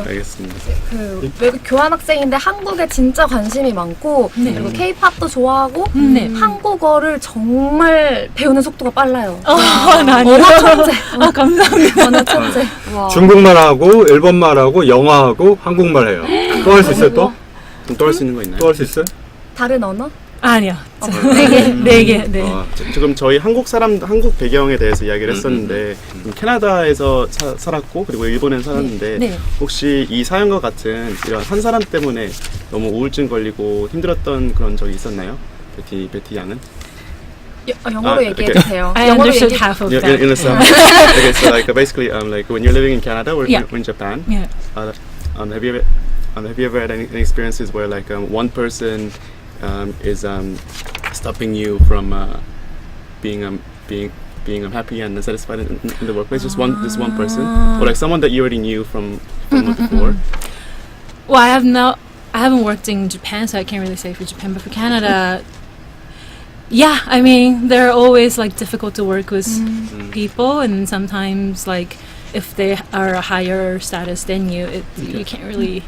알겠습니다. 그 외국 교환 학생인데 한국에 진짜 관심이 많고 그리고 K-팝도 좋아하고 네. 한국어를 정말 배우는 속도가 빨라요. 아니요. 언어 천재. 감사합니다. 언어 천재. 중국말하고 일본말하고 영어하고 한국말 해요. 또 할 수 있어요 또? 또 할 수 있는 거 있나요? 또 할 수 있어요? 다른 언어? 아니요. 네 개. 네. 아, 지금 저희 한국 배경에 대해서 이야기를 했었는데 캐나다에서 살았고 그리고 일본에 살았는데 네. 혹시 이 사연과 같은 이런 한 사람 때문에 너무 우울증 걸리고 힘들었던 그런 적이 있었나요? 베티 양은? 영어로 이렇게. 얘기해 주세요. I 영어로 understood 얘기. half of Yeah, that. in the summer. Okay, so like basically, like when you're living in Canada or Yeah. in Japan, Yeah. have you ever had any experiences where like one person is stopping you from being happy and satisfied in the workplace? Just one person, or like someone that you already knew from before. Well, I haven't worked in Japan, so I can't really say for Japan. But for Canada, yeah, I mean, they're always like difficult to work with people, and sometimes like if they are a higher status than you, you can't really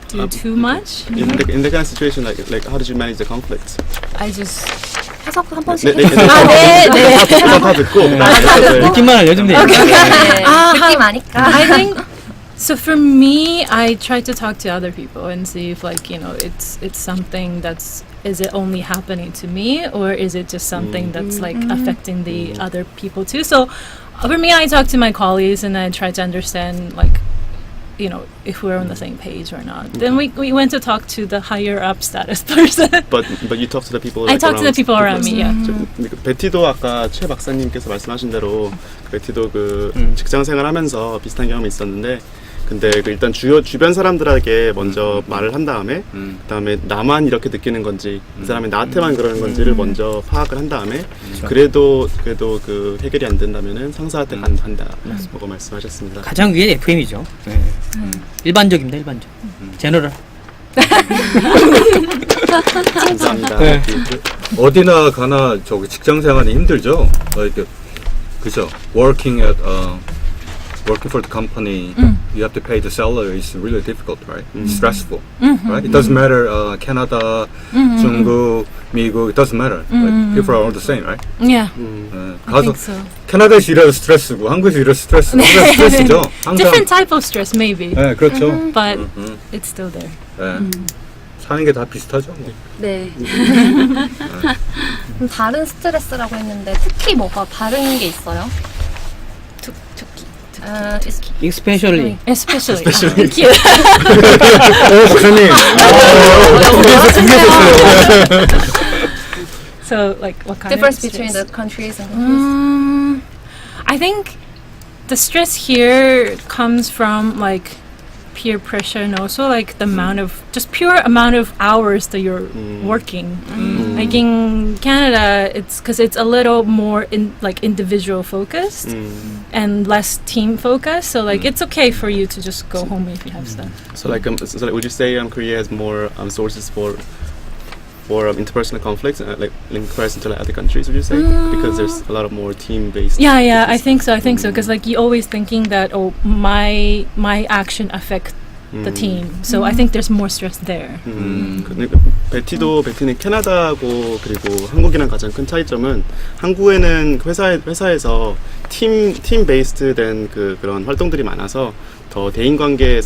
do too much. In the kind of situation, like how did you manage the conflict? I just 해석 한 번씩. 네. 다 듣고 느낌만 알려주면 돼요. 느낌 아니까. I think so. For me, I try to talk to other people and see if, like, you know, it's something is it only happening to me, or is it just something that's like affecting the other people too? So, for me, I talk to my colleagues and I try to understand, like, you know, if we're on the same page or not. Then we went to talk to the higher up status person. But you talk to the people. I like, talk to the people around me. Yeah. 베티도 아까 최 박사님께서 말씀하신 대로 베티도 그 직장 생활하면서 비슷한 경험이 있었는데 근데 그 일단 주변 사람들에게 먼저 말을 한 다음에 그다음에 나만 이렇게 느끼는 건지 이 사람이 나한테만 그러는 건지를 먼저 파악을 한 다음에 그래도 그 해결이 안 된다면은 상사한테 한다고 말씀하셨습니다. 가장 위에 FM이죠. 네. 일반적입니다. 일반적. 제너럴. 감사합니다. 네. 어디나 가나 저기 직장 생활이 힘들죠. 이렇게 그죠. Working for the company, you have to pay the salary. It's really difficult, right? It's stressful, right? It doesn't matter. Canada, 중국, 미국, it doesn't matter. Like people are all the same, right? Yeah. I 가서 think so. 캐나다에서 일해도 스트레스고 한국에서 일해도 스트레스고 항상 스트레스죠. 항상. Different type of stress, maybe, 네, 그렇죠. but it's still there. 네. 사는 게 다 비슷하죠. 뭐. 네. 그럼 다른 스트레스라고 했는데 특히 뭐가 다른 게 있어요? Especially. Especially. cute. 박사님. So, like, what kind Difference of between stress? the countries and countries. I think the stress here comes from like peer pressure and also like the amount of pure amount of hours that you're working. Like in Canada, it's because it's a little more individual focused and less team focused. So like it's okay for you to just go home if you have stuff. So like would you say Korea has more sources for interpersonal conflicts like in comparison to like other countries? Would you say because there's a lot of more team-based? Yeah, I think so. Because like you always thinking that my action affect the team. So I think there's more stress there. 베티는 캐나다하고 그리고 한국이랑 가장 큰 차이점은 한국에는 회사에서 팀 베이스드된 그런 활동들이 많아서 더 대인 관계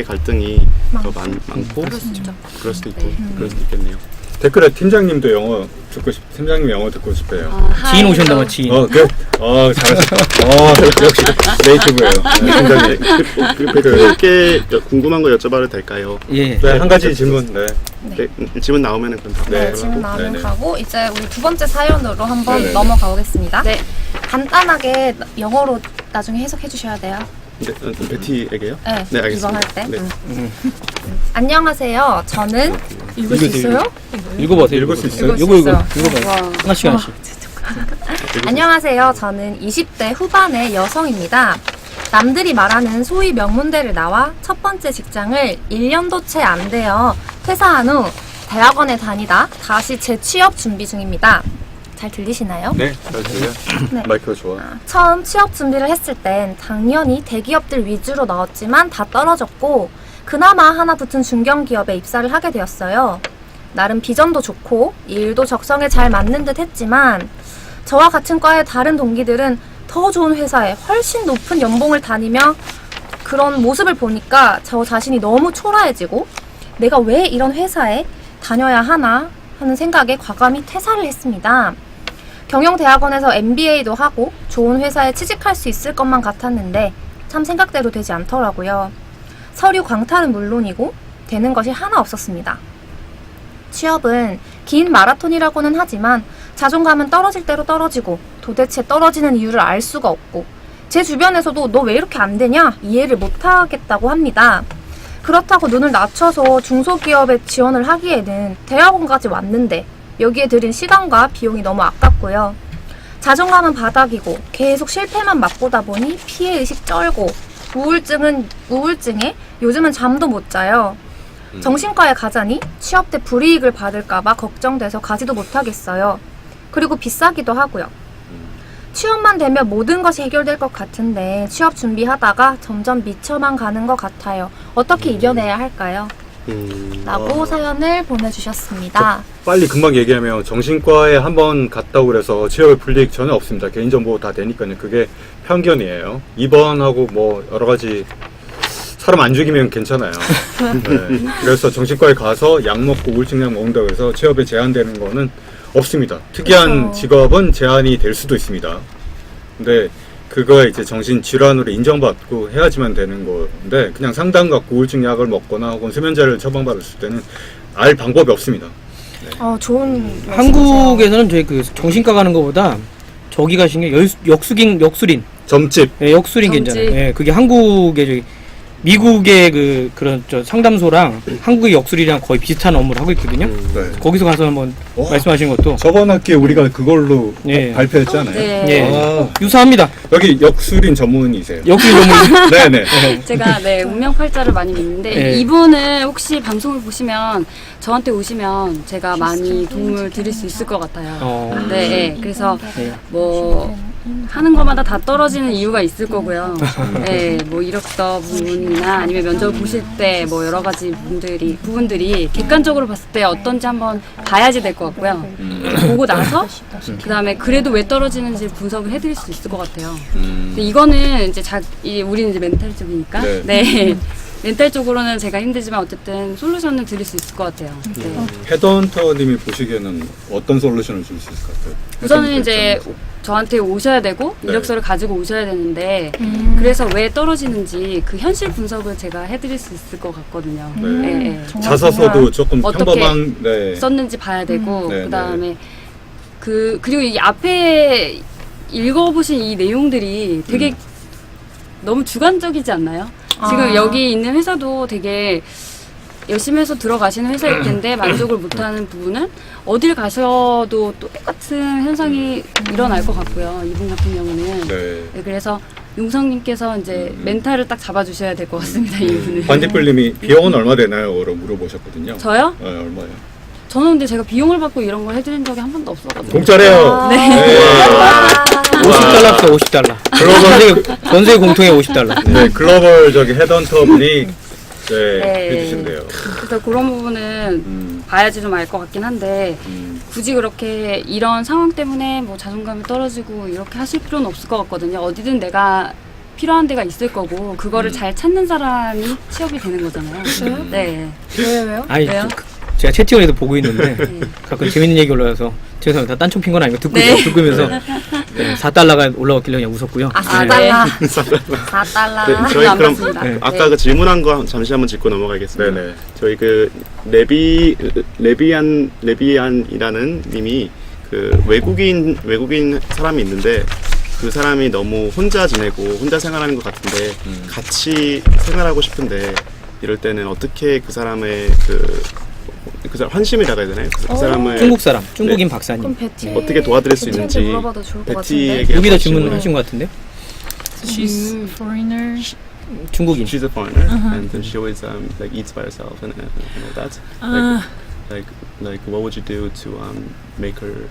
갈등이 더 많고 그럴 수도 있고 그럴 수도 있겠네요. 댓글에 팀장님도 영어 팀장님 영어 듣고 싶어요. 지인 오셨나봐, 지인. 잘했어. 역시 네이티브예요. 팀장님. 베티님께 궁금한 거 여쭤봐도 될까요? 예. 네, 한 가지 질문. 네. 질문 나오면은 그럼 네. 질문 나오면 네네. 가고 이제 우리 두 번째 사연으로 한번 네네. 넘어가 보겠습니다. 네. 간단하게 영어로 나중에 해석해 주셔야 돼요. 네, 베티에게요? 네, 네, 알겠습니다. 이번 할 때. 네. 안녕하세요. 저는 읽을 수 있어요? 읽어보세요. 읽을 수 있어요? 이거. 하나씩. 오케이, 안녕하세요. 저는 20대 후반의 여성입니다. 남들이 말하는 소위 명문대를 나와 첫 번째 직장을 1년도 채 안 되어 퇴사한 후 대학원에 다니다 다시 재취업 준비 중입니다. 잘 들리시나요? 네, 잘 들려. 네. 마이크가 좋아. 처음 취업 준비를 했을 땐 당연히 대기업들 위주로 넣었지만 다 떨어졌고 그나마 하나 붙은 중견기업에 입사를 하게 되었어요. 나름 비전도 좋고 일도 적성에 잘 맞는 듯 했지만 저와 같은 과의 다른 동기들은 더 좋은 회사에 훨씬 높은 연봉을 다니며 그런 모습을 보니까 저 자신이 너무 초라해지고 내가 왜 이런 회사에 다녀야 하나 하는 생각에 과감히 퇴사를 했습니다. 경영대학원에서 MBA도 하고 좋은 회사에 취직할 수 있을 것만 같았는데 참 생각대로 되지 않더라고요. 서류 광탈은 물론이고 되는 것이 하나 없었습니다. 취업은 긴 마라톤이라고는 하지만 자존감은 떨어질 대로 떨어지고 도대체 떨어지는 이유를 알 수가 없고 제 주변에서도 너 왜 이렇게 안 되냐 이해를 못 하겠다고 합니다. 그렇다고 눈을 낮춰서 중소기업에 지원을 하기에는 대학원까지 왔는데 여기에 들인 시간과 비용이 너무 아깝고요. 자존감은 바닥이고 계속 실패만 맛보다 보니 피해의식 쩔고 우울증에 요즘은 잠도 못 자요. 정신과에 가자니 취업 때 불이익을 받을까봐 걱정돼서 가지도 못하겠어요. 그리고 비싸기도 하고요. 취업만 되면 모든 것이 해결될 것 같은데 취업 준비하다가 점점 미쳐만 가는 것 같아요. 어떻게 이겨내야 할까요? 라고 사연을 보내주셨습니다. 빨리 금방 얘기하면 정신과에 한번 갔다고 그래서 취업에 불이익 전혀 없습니다. 개인정보 다 되니까요. 그게 편견이에요. 입원하고 뭐 여러 가지 사람 안 죽이면 괜찮아요. 네. 그래서 정신과에 가서 약 먹고 우울증 약 먹는다고 해서 취업에 제한되는 거는 없습니다. 특이한 그렇죠. 직업은 제한이 될 수도 있습니다. 근데 그거 이제 정신질환으로 인정받고 해야지만 되는 건데 그냥 상담 갖고 우울증 약을 먹거나 혹은 수면제를 처방받았을 때는 알 방법이 없습니다. 좋은 한국에서는 저희 그 정신과 가는 것보다 저기 가신 게 역술인. 점집. 예, 역술인 점집. 괜찮아요. 예, 그게 한국의 저기 미국의 그런 저 상담소랑 한국의 역술이랑 거의 비슷한 업무를 하고 있거든요. 네. 거기서 가서 한번 말씀하신 것도 저번 학기에 우리가 그걸로 예. 발표했잖아요. 네. 예, 유사합니다. 여기 역술인 전문이세요. 역술인 전문. 네네. 제가 운명팔자를 많이 믿는데 네. 이분은 혹시 방송을 보시면 저한테 오시면 제가 많이 도움을 드릴 수 있을 것 같아요. 네, 그래서 네. 뭐 하는 것마다 다 떨어지는 이유가 있을 거고요. 네, 뭐 이력서 부분이나 아니면 면접을 보실 때 뭐 여러 가지 부분들이 객관적으로 봤을 때 어떤지 한번 봐야지 될 것 같고요. 보고 나서 그 다음에 그래도 왜 떨어지는지 분석을 해드릴 수 있을 것 같아요. 근데 이거는 이제 우리는 이제 멘탈 쪽이니까. 네. 네. 멘탈적으로는 제가 힘들지만 어쨌든 솔루션을 드릴 수 있을 것 같아요. 네. 헤드헌터님이 보시기에는 어떤 솔루션을 줄 수 있을 것 같아요? 우선은 이제 저한테 오셔야 되고 네. 이력서를 가지고 오셔야 되는데 그래서 왜 떨어지는지 그 현실 분석을 제가 해드릴 수 있을 것 같거든요. 네. 네. 자서서도 조금 어떻게 평범한 네. 썼는지 봐야 되고 네, 그 다음에 그리고 이 앞에 읽어보신 이 내용들이 되게 너무 주관적이지 않나요? 지금 여기 있는 회사도 되게 열심히 해서 들어가시는 회사일 텐데 만족을 못하는 부분은 어딜 가셔도 똑같은 현상이 일어날 것 같고요. 이분 같은 경우는. 네. 네, 그래서 용성님께서 이제 멘탈을 딱 잡아주셔야 될 것 같습니다. 이분은. 반딧불님이 비용은 얼마 되나요? 라고 물어보셨거든요. 저요? 네, 얼마요? 저는 근데 제가 비용을 받고 이런 걸 해드린 적이 한 번도 없어가지고. 공짜래요. 네. 50달러 써 50달러. 전세 공통의 50달러. 네, 글로벌 저기 헤드헌터 분이 네. 해주신대요. 그래서 그런 부분은 봐야지 좀 알 것 같긴 한데 굳이 그렇게 이런 상황 때문에 뭐 자존감이 떨어지고 이렇게 하실 필요는 없을 것 같거든요. 어디든 내가 필요한 데가 있을 거고 그거를 잘 찾는 사람이 취업이 되는 거잖아요. 네. 왜요? 아니 왜요? 제가 채팅에도 보고 있는데 가끔 재밌는 얘기 올라와서 죄송합니다. 다 딴청 핀 건 아니고 듣고 있으면서 4달러가 올라왔길래 그냥 웃었고요. 4달러. 네, 4달러. 저희 안 그럼 받습니다. 네. 아까 그 질문한 거 잠시 한번 짚고 넘어가겠습니다. 네네. 저희 그 레비안이라는 님이 그 외국인 사람이 있는데 그 사람이 너무 혼자 지내고 혼자 생활하는 것 같은데 같이 생활하고 싶은데 이럴 때는 어떻게 그 사람의 그 그 사람 환심이라고 해야 되나요? 그 사람을 중국 사람, 중국인 박사님. 그럼 베티 어떻게 도와드릴 수 베티한테 있는지 물어봐도 좋을 것 베티에게 같은데. 여기다 한번 질문하신 것 같은데요? She's foreigner. 중국인. She's a foreigner, and then she always like eats by herself and all that. Like what would you do to make her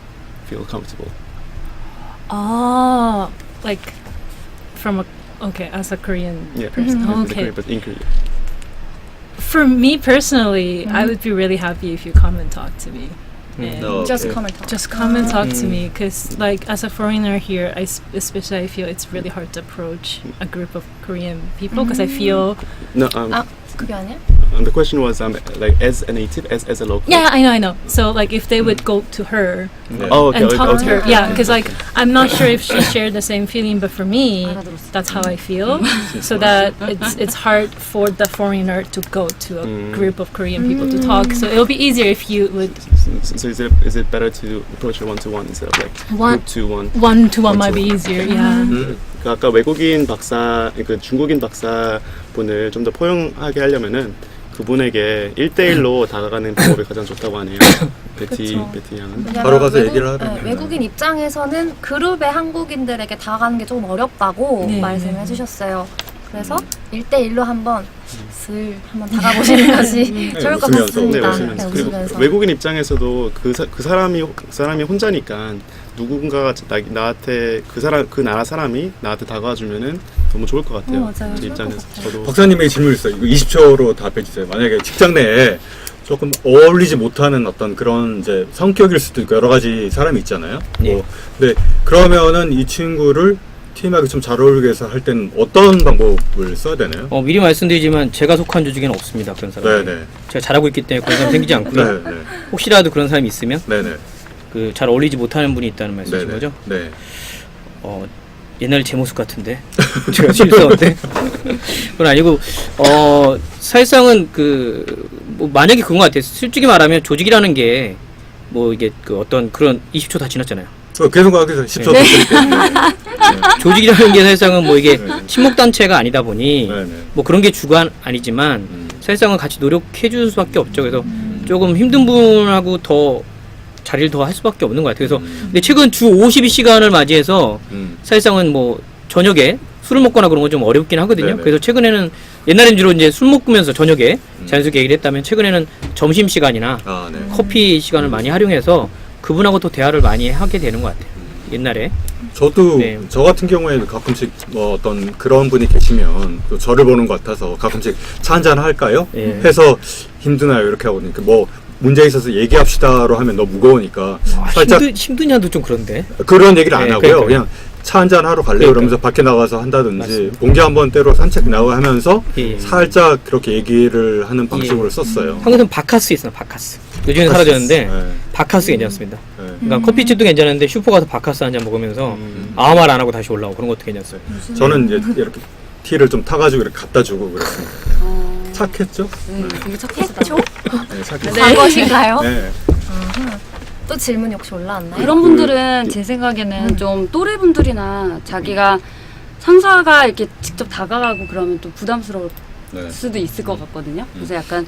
feel comfortable? Oh, like from a okay, as a Korean Yeah, person. yeah, Okay. but in Korea. For me personally, I would be really happy if you come and talk to me. And Just come and talk. Just come and talk to me, because like as a foreigner here, especially I feel it's really hard to approach a group of Korean people because I feel No, 그게 아니야? the question was like as a native, as a local. yeah, I know. So like if they would go to her Oh, okay. and talk to her, okay. yeah, because like I'm not sure if she shared the same feeling, but for me, that's how I feel. So that it's hard for the foreigner to go to a group of Korean people to talk. So it'll be easier if you would So is it better to approach her 1-to-1 instead of like One- group to one? 1-to-1 might be easier. Yeah. 그 아까 외국인 박사, 그 중국인 박사 분을 좀 더 포용하게 하려면은 그분에게 1대1로 다가가는 방법이 가장 좋다고 하네요. 베티 양은. 왜냐면 바로 가서 얘기를 하라는 외국인 입장에서는 그룹의 한국인들에게 다가가는 게 좀 어렵다고 네, 말씀을 네. 해주셨어요. 그래서 1대1로 한번 슬 한번 다가보시는 것이 좋을 것 웃으면서. 네, 같습니다. 웃으면서. 그리고 웃으면서. 외국인 입장에서도 그 사람이 혼자니까 누군가가 나한테 그 나라 사람이 나한테 다가와주면은 너무 좋을 것 같아요. 맞아요. 제 좋을 것 입장에서 같아요. 저도 박사님의 질문 있어요. 이거 20초로 답해 주세요. 만약에 직장 내에 조금 어울리지 못하는 어떤 그런 이제 성격일 수도 있고 여러 가지 사람이 있잖아요. 예. 근데 그러면은 이 친구를 팀하게 좀 잘 어울리게 해서 할 때는 어떤 방법을 써야 되나요? 미리 말씀드리지만 제가 속한 조직에는 없습니다. 그런 사람. 네네. 제가 잘하고 있기 때문에 그런 사람 생기지 않고요. 네네. 혹시라도 그런 사람이 있으면 네네. 그 잘 어울리지 못하는 분이 있다는 말씀이신 거죠? 네. 옛날 제 모습 같은데 제가 실수한데 그건 아니고 사실상은 뭐 만약에 그런 것 같아요. 솔직히 말하면 조직이라는 게 뭐 이게 그 어떤 그런 20초 다 지났잖아요. 계속 가서 10초 네. 조직이라는 조직이라는 게 사실상은 뭐 이게 네. 친목 단체가 아니다 보니 네네. 뭐 그런 게 주관 아니지만 사실상은 같이 노력해 줄 수밖에 없죠. 그래서 조금 힘든 분하고 더 자리를 더 할 수밖에 없는 것 같아요. 그래서 근데 최근 주 52시간을 맞이해서 사실상은 뭐 저녁에 술을 먹거나 그런 건 좀 어렵긴 하거든요. 네네. 그래서 최근에는 옛날엔 주로 이제 술 먹으면서 저녁에 자연스럽게 얘기를 했다면 최근에는 점심 시간이나 아, 네. 커피 시간을 많이 활용해서 그분하고 더 대화를 많이 하게 되는 것 같아요. 옛날에. 저도 네. 저 같은 경우에는 가끔씩 뭐 어떤 그런 분이 계시면 또 저를 보는 것 같아서 가끔씩 차 한잔 할까요? 예. 해서 힘드나요? 이렇게 하거든요. 뭐 문제 있어서 얘기합시다로 하면 너무 무거우니까 살짝 힘드냐도 좀 그런데. 그런 얘기를 안 네, 하고요. 그러니까요. 그냥 차 한잔 하러 갈래요? 이러면서 밖에 나가서 한다든지 맞습니다. 공기 한번 때로 산책 나고 하면서 예. 살짝 그렇게 얘기를 하는 방식으로 썼어요. 한국에서는 바카스 있어요. 바카스. 요즘에 사라졌는데 네. 바카스 괜찮습니다. 네. 그러니까 커피집도 괜찮은데 슈퍼 가서 바카스 한 잔 먹으면서 아무 말 안 하고 다시 올라오고 그런 것도 괜찮았어요. 저는 이제 이렇게 티를 좀 타가지고 이렇게 갖다 주고 그랬습니다. 착했죠? 되게 착하시다. 네, 착했죠. 과거신가요? 네. 또 질문이 혹시 올라왔나요? 그런 분들은 제 생각에는 좀 또래분들이나 자기가 상사가 이렇게 직접 다가가고 그러면 또 부담스러울 네. 수도 있을 것 같거든요. 그래서 약간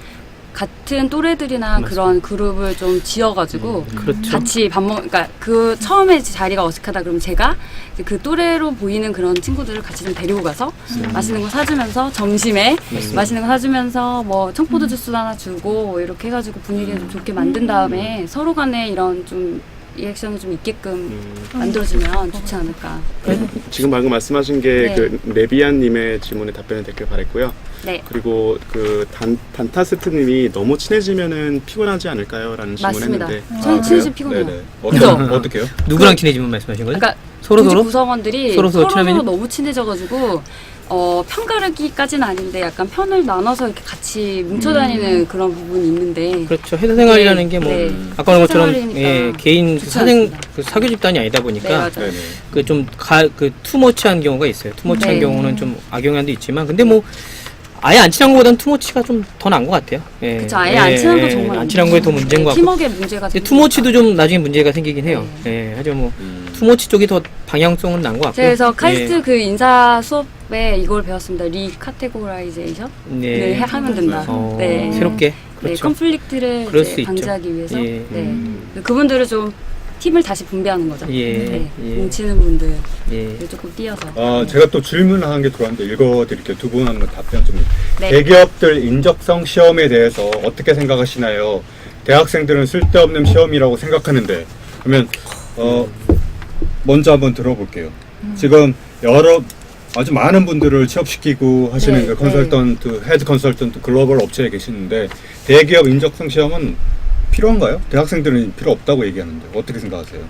같은 또래들이나 그런 그룹을 좀 지어가지고 그렇죠. 같이 그러니까 그 처음에 자리가 어색하다 그러면 제가 이제 그 또래로 보이는 그런 친구들을 같이 좀 데리고 가서 맛있는 거 사주면서 점심에 맛있는 거 사주면서 뭐 청포도 주스 하나 주고 뭐 이렇게 해가지고 분위기를 좀 좋게 만든 다음에 서로 간에 이런 좀 리액션을 좀 있게끔 만들어주면 좋지 않을까. 지금 방금 말씀하신 게 네. 그 레비안님의 질문에 답변을 됐길 바랬고요. 네. 그리고 그 단타스트님이 너무 친해지면은 피곤하지 않을까요?라는 맞습니다. 질문했는데 저는 친해지면 피곤해요. 네네. 그죠? 어떻게요? 누구랑 친해지면 말씀하신 거죠? 그러니까 서로 조직 서로? 구성원들이 서로 서로 친하면요? 너무 친해져가지고 편가르기까지는 아닌데 약간 편을 나눠서 이렇게 같이 뭉쳐다니는 그런 부분이 있는데 그렇죠. 회사 생활이라는 네, 게 뭐 네. 아까 말한 것처럼 생활이니까 예, 개인 좋지 사생 않습니다. 그 사교 집단이 아니다 네, 보니까 맞아요. 네네. 그 좀 그 투머치한 경우가 있어요. 투머치한 네. 경우는 좀 악영향도 있지만 근데 뭐 아예 안 친한 것보다는 투머치가 좀 더 나은 것 같아요. 예. 그쵸, 아예 안 친한 거 정말 안 친한 거에 더 문제인 것 같고. 팀워크의 문제가 근데 생기니까. 투머치도 좀 나중에 문제가 생기긴 해요. 예. 하지만 뭐 투머치 쪽이 더 방향성은 나은 것 같고. 그래서 카이스트 그 인사 수업에 이걸 배웠습니다. 리카테고라이제이션을 네. 하면 된다. 어, 네. 새롭게. 그렇죠. 컨플릭트를 그럴 이제 수 있죠. 방지하기 위해서 예. 네. 그분들을 좀 팀을 다시 분배하는 거죠. 예. 네. 예. 뭉치는 분들을 예. 조금 띄어서. 제가 또 질문한 게 들어왔는데 읽어드릴게요. 두 분 하는 거 답변 좀. 네. 대기업들 인적성 시험에 대해서 어떻게 생각하시나요? 대학생들은 쓸데없는 시험이라고 생각하는데. 그러면 먼저 한번 들어볼게요. 지금 아주 많은 분들을 취업시키고 하시는 네, 그 컨설턴트, 헤드 컨설턴트 글로벌 업체에 계시는데 대기업 인적성 시험은 필요한가요? 대학생들은 필요 없다고 얘기하는데 어떻게 생각하세요?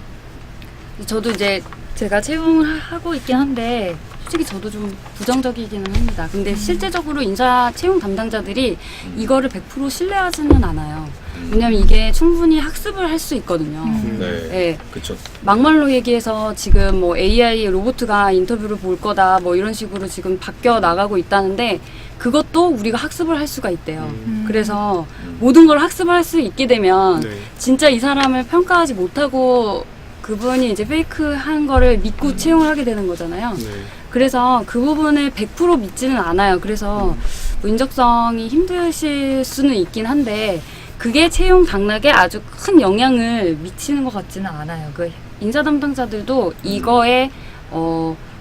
저도 이제 제가 채용을 하고 있긴 한데 솔직히 저도 좀 부정적이기는 합니다. 근데 실제적으로 인사 채용 담당자들이 이거를 100% 신뢰하지는 않아요. 왜냐면 이게 충분히 학습을 할 수 있거든요. 네, 네. 그렇죠. 막말로 얘기해서 지금 뭐 AI 로봇가 인터뷰를 볼 거다 뭐 이런 식으로 지금 바뀌어 나가고 있다는데 그것도 우리가 학습을 할 수가 있대요. 그래서 모든 걸 학습을 할 수 있게 되면 네. 진짜 이 사람을 평가하지 못하고 그분이 이제 페이크한 거를 믿고 채용을 하게 되는 거잖아요. 네. 그래서 그 부분을 100% 믿지는 않아요. 그래서 뭐 인적성이 힘드실 수는 있긴 한데 그게 채용 당락에 아주 큰 영향을 미치는 것 같지는 않아요. 그 인사 담당자들도 이거에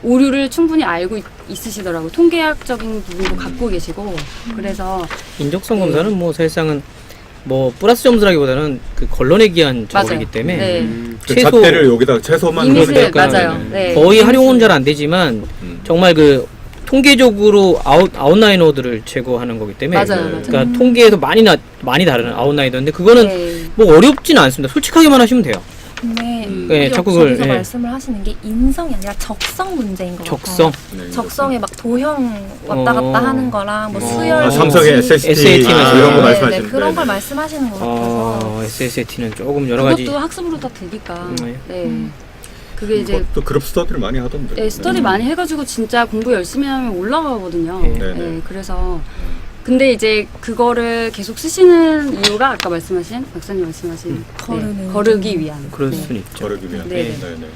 오류를 충분히 알고 있으시더라고요. 통계학적인 부분도 갖고 계시고 그래서 인적성 검사는 뭐 사실상은 뭐 플러스 점수라기보다는 그 걸러내기 위한 맞아요. 작업이기 때문에 네. 그 최소 잣대를 여기다 최소만 이미지 그러니까 맞아요. 네. 거의 활용은 잘 안 되지만 정말 그 통계적으로 아웃라이너들을 제거하는 거기 때문에 맞아요, 맞아요. 그러니까 통계에서 많이 다른 아웃라이너인데 그거는 네. 뭐 어렵지는 않습니다. 솔직하게만 하시면 돼요. 근데 네, 자꾸 그걸, 여기서 네. 말씀을 하시는 게 인성이 아니라 적성 문제인 것 적성. 같아요. 네, 적성에 막 도형 왔다 갔다 하는 거랑 뭐 수열, 아, 삼성의 SST SAT 이런 거 네, 말씀하시는 네, 그런 걸 말씀하시는 것 같아서 SSAT는 조금 여러 가지 그것도 학습으로 다 되니까. 네. 네. 그게 이제 또 그룹 스터디를 많이 하던데. 네, 스터디 많이 해가지고 진짜 공부 열심히 하면 올라가거든요. 네. 네, 네. 네, 그래서 근데 이제 그거를 계속 쓰시는 이유가 아까 말씀하신 박사님 말씀하신 거르는. 거르기 위한. 그럴 네. 수는 있죠. 거르기 위한. 네. 네.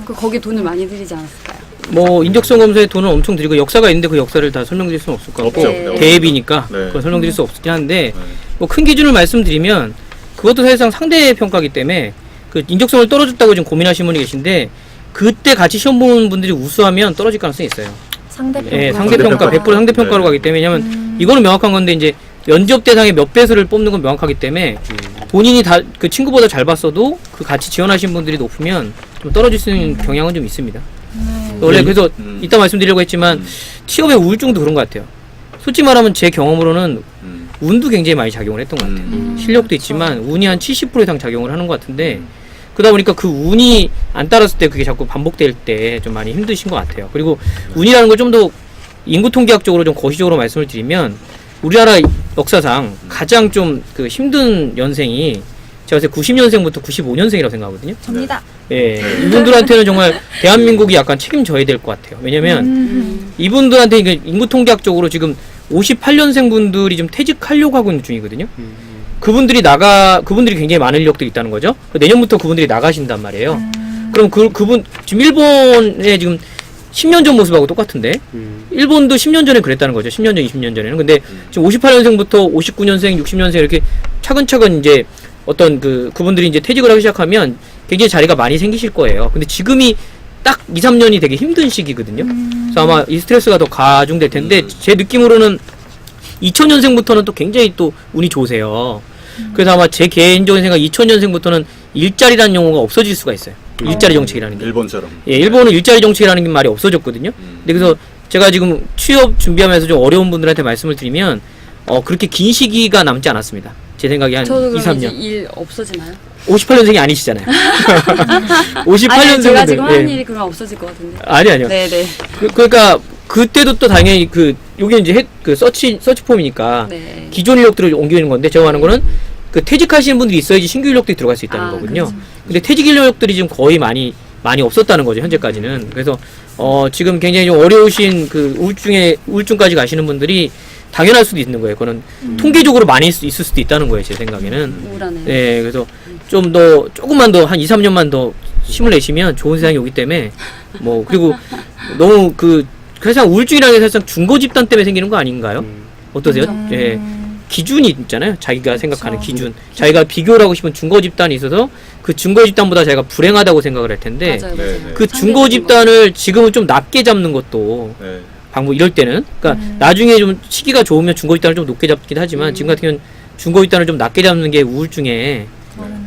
거기 돈을 많이 들이지 않았을까요? 뭐 인적성 검사에 돈을 엄청 들이고 역사가 있는데 그 역사를 다 설명드릴 수는 없을 것 같고 없죠. 네. 대비니까 네. 그걸 설명드릴 수 없긴 한데 네. 뭐 큰 기준을 말씀드리면 그것도 사실상 상대 평가기 때문에 그 인적성을 떨어졌다고 지금 고민하시는 분이 계신데 그때 같이 시험 보는 분들이 우수하면 떨어질 가능성이 있어요. 상대평가. 예, 상대평가 100% 상대평가로 네. 가기 때문에 왜냐면 이거는 명확한 건데 이제 면접 대상의 몇 배수를 뽑는 건 명확하기 때문에 본인이 다 그 친구보다 잘 봤어도 그 같이 지원하신 분들이 높으면 좀 떨어질 수 있는 경향은 좀 있습니다. 원래 그래서 이따 말씀드리려고 했지만 취업의 우울증도 그런 것 같아요. 솔직히 말하면 제 경험으로는 운도 굉장히 많이 작용을 했던 것 같아요. 실력도 있지만 운이 한 70% 이상 작용을 하는 것 같은데 그러다 보니까 그 운이 안 따랐을 때 그게 자꾸 반복될 때 좀 많이 힘드신 것 같아요. 그리고 운이라는 걸 좀 더 인구 통계학적으로 좀 거시적으로 말씀을 드리면 우리나라 역사상 가장 좀 그 힘든 연생이 제가 봤을 때 90년생부터 95년생이라고 생각하거든요. 접니다. 예, 이분들한테는 정말 대한민국이 약간 책임져야 될 것 같아요. 왜냐면 이분들한테 이게 인구 통계학적으로 지금 58년생 분들이 좀 퇴직하려고 하고 있는 중이거든요. 그분들이 굉장히 많은 인력들이 있다는 거죠. 내년부터 그분들이 나가신단 말이에요. 그럼 그분 지금 일본에 지금 10년 전 모습하고 똑같은데 일본도 10년 전에 그랬다는 거죠. 10년 전, 20년 전에는. 근데 지금 58년생부터 59년생, 60년생 이렇게 차근차근 이제 어떤 그분들이 이제 퇴직을 하기 시작하면 굉장히 자리가 많이 생기실 거예요. 근데 지금이 딱 2, 3년이 되게 힘든 시기거든요. 그래서 아마 이 스트레스가 더 가중될 텐데 제 느낌으로는 2000년생부터는 또 굉장히 또 운이 좋으세요. 그래서 아마 제 개인적인 생각 2000년생부터는 일자리라는 용어가 없어질 수가 있어요. 일자리 정책이라는 게. 일본처럼. 예, 일본은 일자리 정책이라는 말이 없어졌거든요. 근데 그래서 제가 지금 취업 준비하면서 좀 어려운 분들한테 말씀을 드리면 그렇게 긴 시기가 남지 않았습니다. 제 생각에 한 저도 2, 그럼 이제 3년. 일 없어지나요? 58년생이 아니시잖아요. 58년생인데. 아니, 제가 지금 하는 일이 그럼 없어질 것 같은데. 아니요. 네네. 그러니까 그때도 또 당연히 요게 이제 서치 폼이니까 네. 기존 인력들을 옮기는 건데 제가 하는 거는 그 퇴직하시는 분들이 있어야지 신규 인력들이 들어갈 수 있다는 거거든요. 그렇죠. 근데 퇴직 인력들이 지금 거의 많이 없었다는 거죠, 현재까지는. 그래서 지금 굉장히 좀 어려우신 그 우울증까지 가시는 분들이 당연할 수도 있는 거예요. 그거는 통계적으로 많이 있을 수도 있다는 거예요, 제 생각에는. 우울하네요. 네, 그래서 조금만 더 한 2, 3년만 더 힘을 내시면 좋은 세상이 오기 때문에 그리고 너무 사실상 우울증이라는 게 사실상 중고 집단 때문에 생기는 거 아닌가요? 어떠세요? 예. 기준이 있잖아요. 자기가 생각하는 기준. 자기가 비교를 하고 싶은 중거 집단이 있어서 그 중거 집단보다 자기가 불행하다고 생각을 할 텐데 맞아요, 네, 맞아요. 네. 그 중거 집단을 지금은 좀 낮게 잡는 것도 네. 방법 이럴 때는 그러니까 나중에 좀 시기가 좋으면 중거 집단을 좀 높게 잡긴 하지만 지금 같은 경우는 중거 집단을 좀 낮게 잡는 게 우울증에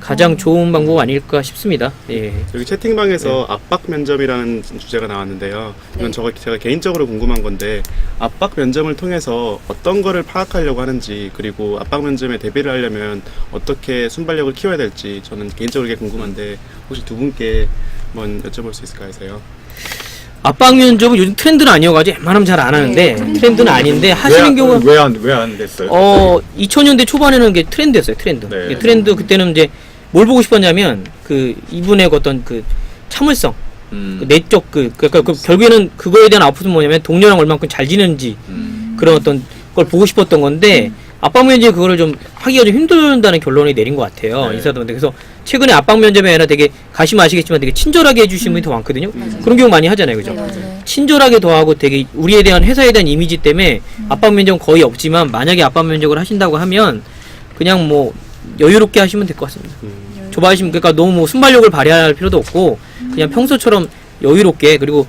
가장 좋은 방법 아닐까 싶습니다. 예. 여기 채팅방에서 압박 면접이라는 주제가 나왔는데요. 이건 제가 개인적으로 궁금한 건데 압박 면접을 통해서 어떤 거를 파악하려고 하는지 그리고 압박 면접에 대비를 하려면 어떻게 순발력을 키워야 될지 저는 개인적으로 이게 궁금한데 혹시 두 분께 한번 여쭤볼 수 있을까 해서요. 압박 면접은 요즘 트렌드는 아니어가지고 웬만하면 잘 안 하는데 트렌드는 아닌데 하시는 경우가 왜안 됐어요? 2000년대 초반에는 이게 트렌드였어요. 트렌드. 네. 이게 트렌드 그때는 이제 뭘 보고 싶었냐면 그 이분의 어떤 그 참을성, 그 내적 그러니까 결국에는 그거에 대한 아웃풋은 뭐냐면 동료랑 얼만큼 잘 지내는지 그런 어떤 걸 보고 싶었던 건데 압박 면접이 그거를 좀 하기가 좀 힘들다는 결론이 내린 것 같아요. 네. 인사들한테. 그래서 최근에 압박 면접이 아니라 되게 가시면 아시겠지만 되게 친절하게 해주시는 분이 더 많거든요. 그런 경우 많이 하잖아요, 그죠? 친절하게 더하고 되게 우리에 대한 회사에 대한 이미지 때문에 압박 면접은 거의 없지만 만약에 압박 면접을 하신다고 하면 그냥 뭐 여유롭게 하시면 될 것 같습니다. 좁아하시면 그러니까 너무 뭐 순발력을 발휘할 필요도 없고 그냥 평소처럼 여유롭게 그리고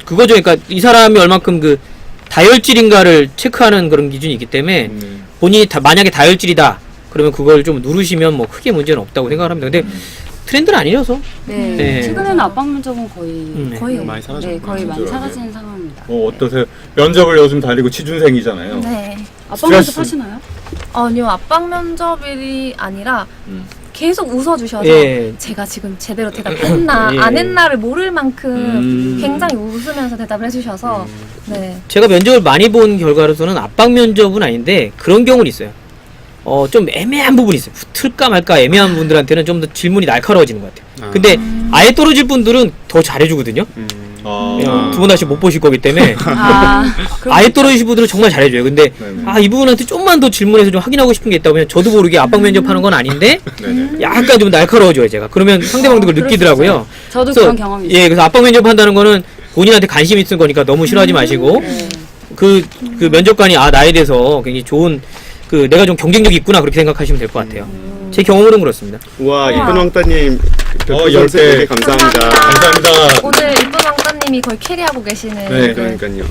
그거죠. 그러니까 이 사람이 얼만큼 그 다혈질인가를 체크하는 그런 기준이 있기 때문에 본인이 만약에 다혈질이다 그러면 그걸 좀 누르시면 뭐 크게 문제는 없다고 생각을 합니다. 근데 트렌드는 아니라서 네. 네. 최근에는 압박 면접은 거의 많이 사라졌죠. 네, 거의 많이 진짜요? 사라지는 상황입니다. 어떠세요? 면접을 요즘 달리고 취준생이잖아요. 네. 압박 면접 하시나요? 아니요, 압박 면접이 아니라 계속 웃어주셔서 예. 제가 지금 제대로 대답했나 예. 안 했나를 모를 만큼 굉장히 웃으면서 대답을 해주셔서 네. 제가 면접을 많이 본 결과로서는 압박 면접은 아닌데 그런 경우는 있어요. 좀 애매한 부분이 있어요. 붙을까 말까 애매한 분들한테는 좀 더 질문이 날카로워지는 것 같아요. 근데 아예 떨어질 분들은 더 잘해주거든요. 두 번 다시 못 보실 거기 때문에 아예 떨어지신 분들은 정말 잘해줘요. 근데 네네. 이 부분한테 좀만 더 질문해서 좀 확인하고 싶은 게 있다면 저도 모르게 압박 면접하는 건 아닌데 네네. 약간 좀 날카로워져요 제가. 그러면 상대방도 그걸 느끼더라고요. 저도 그래서, 그런 경험이 있어요. 예, 그래서 압박 면접 한다는 거는 본인한테 관심 있는 거니까 너무 싫어하지 마시고 그 면접관이 나에 대해서 굉장히 좋은 내가 좀 경쟁력이 있구나 그렇게 생각하시면 될 것 같아요. 제 경험으로는 그렇습니다. 우와 이쁜 왕따님 10개. 10개 감사합니다. 감사합니다. 오늘 이쁜 왕따님이 거의 캐리하고 계시는 네, 그러니까요.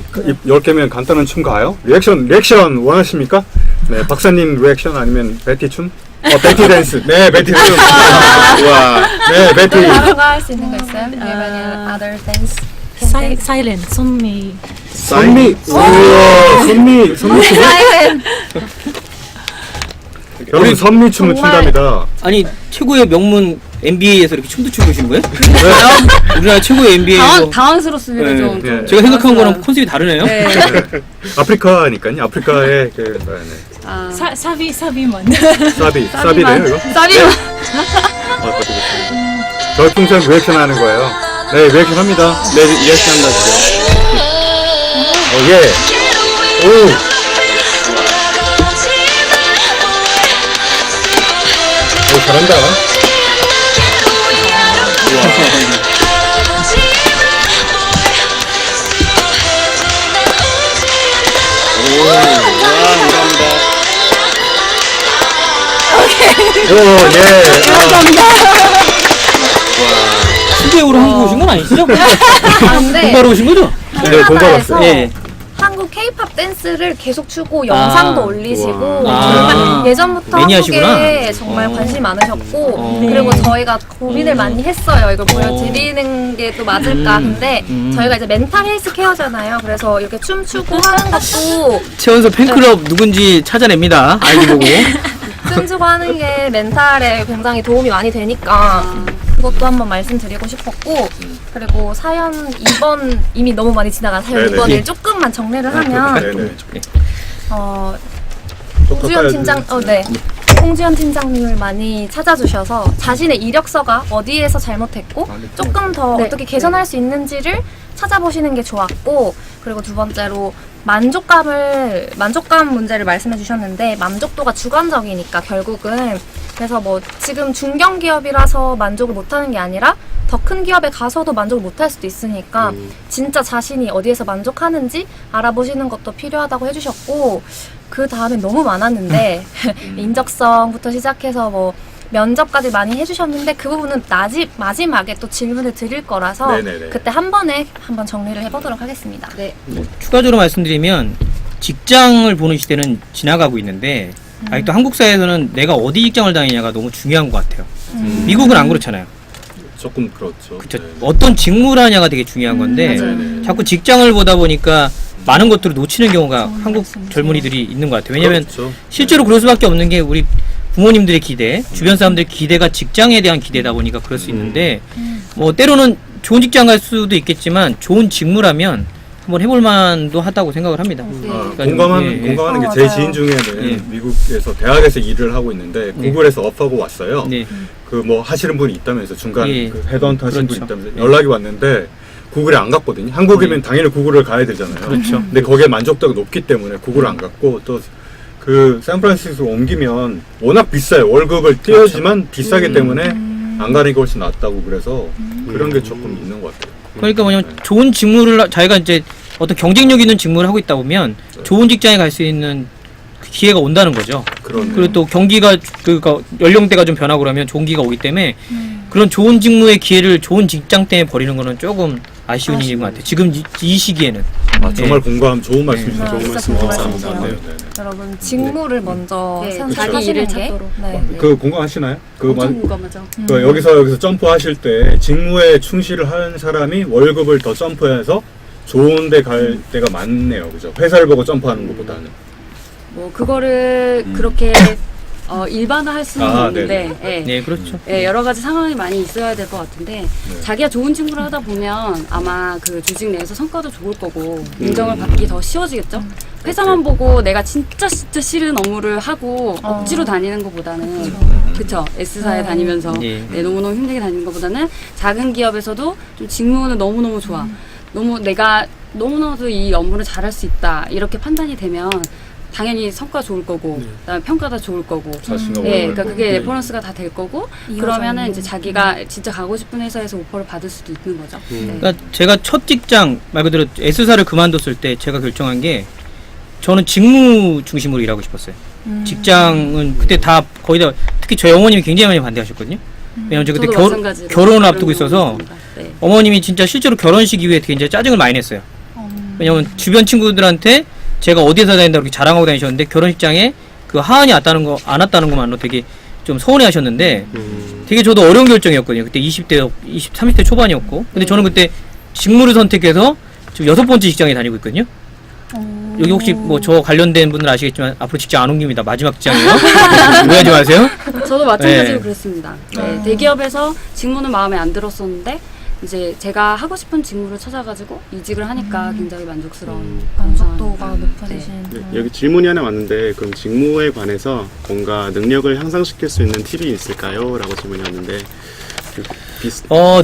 10개면 간단한 춤 가요? 리액션 원하십니까? 네, 박사님 리액션 아니면 베티 춤? 베티 댄스. 네, 베티 춤. 우와 네, 베티. 다른 거 할 수 있는 거 있어요? Do you have any other things? Silent. 손미. 선미. 우와, 선미 춤. 사이렌. 여러분 선미 춤을 정말- 춘답니다. 아니 최고의 명문 NBA에서 이렇게 춤도 추고 계신 거예요? 우리나라 최고의 NBA에서 당황스럽습니다. 네, 좀. 네. 제가 생각한 거랑 컨셉이 다르네요. 네. 아프리카니까요. 아프리카의 네. 아, 사비만. 사비래요 이거? 쌀이 별풍선 리액션 하는 거예요. 네, 리액션 합니다. 네 리액션 한다 주세요. 예. 오. 잘한다. 오, 실제로 한국 오신 건 아니시죠? 근데 공부하러 오신 거죠? 네, 공부하러 네. 예. 한국 K-pop 댄스를 계속 추고 영상도 올리시고 아. 정말 예전부터 매니아시구나. 한국에 정말 관심이 많으셨고 네. 그리고 저희가 고민을 많이 했어요. 이걸 보여드리는 게 또 맞을까. 근데 저희가 이제 멘탈 헬스 케어잖아요. 그래서 이렇게 춤추고 하는 것도 최원서 팬클럽 누군지 찾아냅니다. 아이디 보고. 춤추고 하는 게 멘탈에 굉장히 도움이 많이 되니까 그것도 한번 말씀드리고 싶었고 그리고 사연 2번 이미 너무 많이 지나간 사연 네네. 2번을 조금만 정리를 하면 네네. 홍주현 팀장, 네. 홍주현 팀장님을 많이 찾아주셔서 자신의 이력서가 어디에서 잘못했고 조금 더 어떻게 개선할 수 있는지를 찾아보시는 게 좋았고 그리고 두 번째로 만족감 문제를 말씀해 주셨는데 만족도가 주관적이니까 결국은 그래서 뭐 지금 중견기업이라서 만족을 못하는 게 아니라 더 큰 기업에 가서도 만족을 못할 수도 있으니까 진짜 자신이 어디에서 만족하는지 알아보시는 것도 필요하다고 해주셨고, 그 다음에 너무 많았는데 인적성부터 시작해서 뭐 면접까지 많이 해주셨는데 그 부분은 마지막에 또 질문을 드릴 거라서 네네네. 그때 한 번에 한번 정리를 해보도록 하겠습니다. 네. 추가적으로 말씀드리면 직장을 보는 시대는 지나가고 있는데 아직도 한국 사회에서는 내가 어디 직장을 다니냐가 너무 중요한 것 같아요. 미국은 안 그렇잖아요. 조금 그렇죠. 그쵸? 네. 어떤 직무를 하냐가 되게 중요한 건데 맞아요. 자꾸 직장을 보다 보니까 많은 것들을 놓치는 경우가 한국 젊은이들이 있는 것 같아요. 왜냐하면 그렇죠. 실제로 그럴 수밖에 없는 게 우리 부모님들의 기대, 주변 사람들의 기대가 직장에 대한 기대다 보니까 그럴 수 있는데 뭐 때로는 좋은 직장 갈 수도 있겠지만 좋은 직무라면 한번 해볼 만도 하다고 생각을 합니다. 그러니까 공감하는 게 제 맞아요. 지인 중에는 예. 미국에서 대학에서 일을 하고 있는데 구글에서 업하고 왔어요. 네. 그 뭐 하시는 분이 있다면서 중간 예. 그 헤드헌터 하시는 분이 그렇죠. 있다면서 연락이 왔는데 구글에 안 갔거든요. 한국이면 당연히 구글을 가야 되잖아요. 그렇죠. 근데 거기에 만족도가 높기 때문에 구글을 안 갔고 또 그 샌프란시스코 옮기면 워낙 비싸요. 월급을 띄어지만 비싸기 때문에 안 가는 게 훨씬 낫다고 그래서 그런 게 조금 있는 것 같아요. 그러니까 뭐냐면 좋은 직무를 자기가 이제 어떤 경쟁력 있는 직무를 하고 있다 보면 좋은 직장에 갈 수 있는 그 기회가 온다는 거죠. 그런 그리고 또 경기가 그러니까 연령대가 좀 변하고 그러면 좋은 기회가 오기 때문에 그런 좋은 직무의 기회를 좋은 직장 때문에 버리는 거는 조금 아쉬운 일인 것 같아요. 지금 이 시기에는. 정말 공감 좋은 말씀이시죠. 네, 진짜 좋은 말씀이세요. 네, 네. 여러분 직무를 먼저 네, 생각하시는 자기 일을 게 찾도록. 네. 그 공감하시나요? 그 엄청 공감하죠. 그 여기서 점프하실 때 직무에 충실을 하는 사람이 월급을 더 점프해서 좋은 데 갈 때가 많네요. 그죠? 회사를 보고 점프하는 것보다는. 뭐 그거를 그렇게 일반화할 수는 아, 없는데 네, 그렇죠. 예, 여러 가지 상황이 많이 있어야 될 것 같은데 자기가 좋은 직무를 하다 보면 아마 그 조직 내에서 성과도 좋을 거고 인정을 받기 더 쉬워지겠죠. 회사만 보고 내가 진짜 싫은 업무를 하고 억지로 다니는 것보다는 그쵸 S사에 다니면서 예. 네, 너무너무 힘들게 다니는 것보다는 작은 기업에서도 좀 직무는 너무너무 좋아. 너무 내가 너무나도 이 업무를 잘할 수 있다 이렇게 판단이 되면 당연히 성과 좋을 거고 그다음에 평가도 좋을 거고 자신감 예, 올라갈 그러니까 거고. 그게 네. 레퍼런스가 다 될 거고 그러면은 이제 자기가 진짜 가고 싶은 회사에서 오퍼를 받을 수도 있는 거죠. 네. 그러니까 제가 첫 직장 말 그대로 S사를 그만뒀을 때 제가 결정한 게 저는 직무 중심으로 일하고 싶었어요. 직장은 그때 다 거의 다 특히 저희 어머님이 굉장히 많이 반대하셨거든요. 왜냐면 저 그때 저도 마찬가지로 결혼을 그런 앞두고 있어서 경험이 있습니다. 네. 어머님이 진짜 실제로 결혼식 이후에 굉장히 짜증을 많이 냈어요. 왜냐면 주변 친구들한테 제가 어디서 다닌다고 이렇게 자랑하고 다니셨는데 결혼식장에 그 하한이 안 왔다는 것만으로 되게 좀 서운해 하셨는데 되게 저도 어려운 결정이었거든요. 그때 30대 초반이었고. 근데 저는 그때 직무를 선택해서 지금 6번째 직장에 다니고 있거든요. 여기 혹시 뭐 저 관련된 분들 아시겠지만 앞으로 직장 안 옮깁니다. 마지막 직장이에요. 오해하지 마세요. 저도 마찬가지로 네. 그랬습니다. 네, 대기업에서 직무는 마음에 안 들었었는데 이제 제가 하고 싶은 직무를 찾아가지고 이직을 하니까 굉장히 만족스러운 만족도가 상황입니다. 높아지신. 네, 여기 질문이 하나 왔는데 그럼 직무에 관해서 뭔가 능력을 향상시킬 수 있는 팁이 있을까요? 라고 질문이 왔는데 그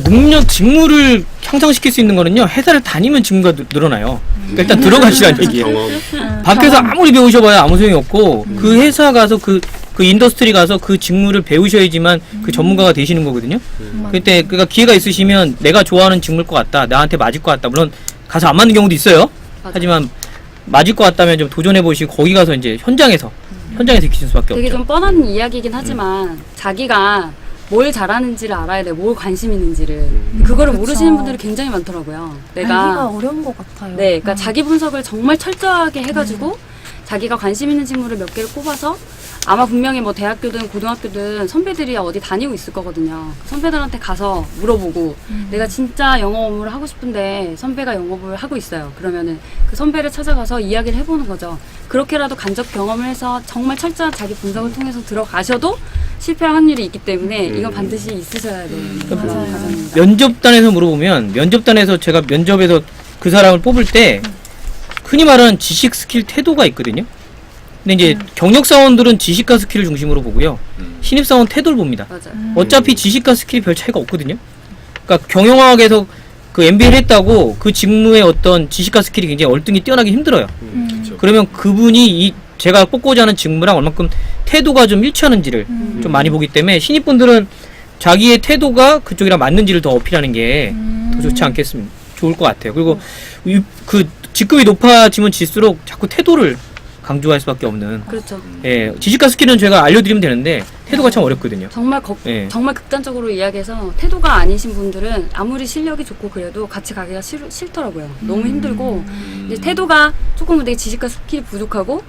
능력, 직무를 향상시킬 수 있는 거는요, 회사를 다니면 직무가 늘어나요. 그러니까 일단 들어가시라는 얘기예요. 경험 밖에서 아무리 배우셔봐야 아무 소용이 없고, 그 회사 가서 그 인더스트리 가서 그 직무를 배우셔야지만 그 전문가가 되시는 거거든요. 그때, 그러니까 기회가 있으시면 내가 좋아하는 직무일 것 같다, 나한테 맞을 것 같다. 물론 가서 안 맞는 경우도 있어요. 맞아요. 하지만 맞을 것 같다면 좀 도전해보시고, 거기 가서 이제 현장에서 익히실 수밖에 되게 없죠. 좀 뻔한 이야기이긴 하지만 자기가 뭘 잘하는지를 알아야 돼, 뭘 관심 있는지를. 그거를 그쵸. 모르시는 분들이 굉장히 많더라고요. 알기가 어려운 것 같아요. 네, 그러니까 자기 분석을 정말 철저하게 해가지고 자기가 관심 있는 직무를 몇 개를 꼽아서 아마 분명히 뭐 대학교든 고등학교든 선배들이 어디 다니고 있을 거거든요. 선배들한테 가서 물어보고 내가 진짜 영어 업무를 하고 싶은데 선배가 영업을 하고 있어요. 그러면은 그 선배를 찾아가서 이야기를 해보는 거죠. 그렇게라도 간접 경험을 해서 정말 철저한 자기 분석을 통해서 들어가셔도 실패할 확률이 있기 때문에 이건 반드시 있으셔야 되는 과정입니다. 면접단에서 물어보면 면접단에서 제가 면접에서 그 사람을 뽑을 때 흔히 말하는 지식 스킬 태도가 있거든요. 근데 이제 경력 사원들은 지식과 스킬을 중심으로 보고요. 신입 사원 태도를 봅니다. 맞아요. 어차피 지식과 스킬이 별 차이가 없거든요. 그러니까 경영학에서 그 MBA를 했다고 그 직무의 어떤 지식과 스킬이 굉장히 얼등히 뛰어나기 힘들어요. 그렇죠. 그러면 그분이 제가 뽑고자 하는 직무랑 얼만큼 태도가 좀 일치하는지를 좀 많이 보기 때문에 신입분들은 자기의 태도가 그쪽이랑 맞는지를 더 어필하는 게 더 좋지 않겠습니까? 좋을 것 같아요. 그리고 그 직급이 높아지면 질수록 자꾸 태도를 강조할 수밖에 없는. 그렇죠. 예, 지식과 스킬은 제가 알려드리면 되는데 태도가 참 어렵거든요. 정말 예. 정말 극단적으로 이야기해서 태도가 아니신 분들은 아무리 실력이 좋고 그래도 같이 가기가 싫더라고요. 너무 힘들고 이제 태도가 조금 되게 지식과 스킬이 부족하고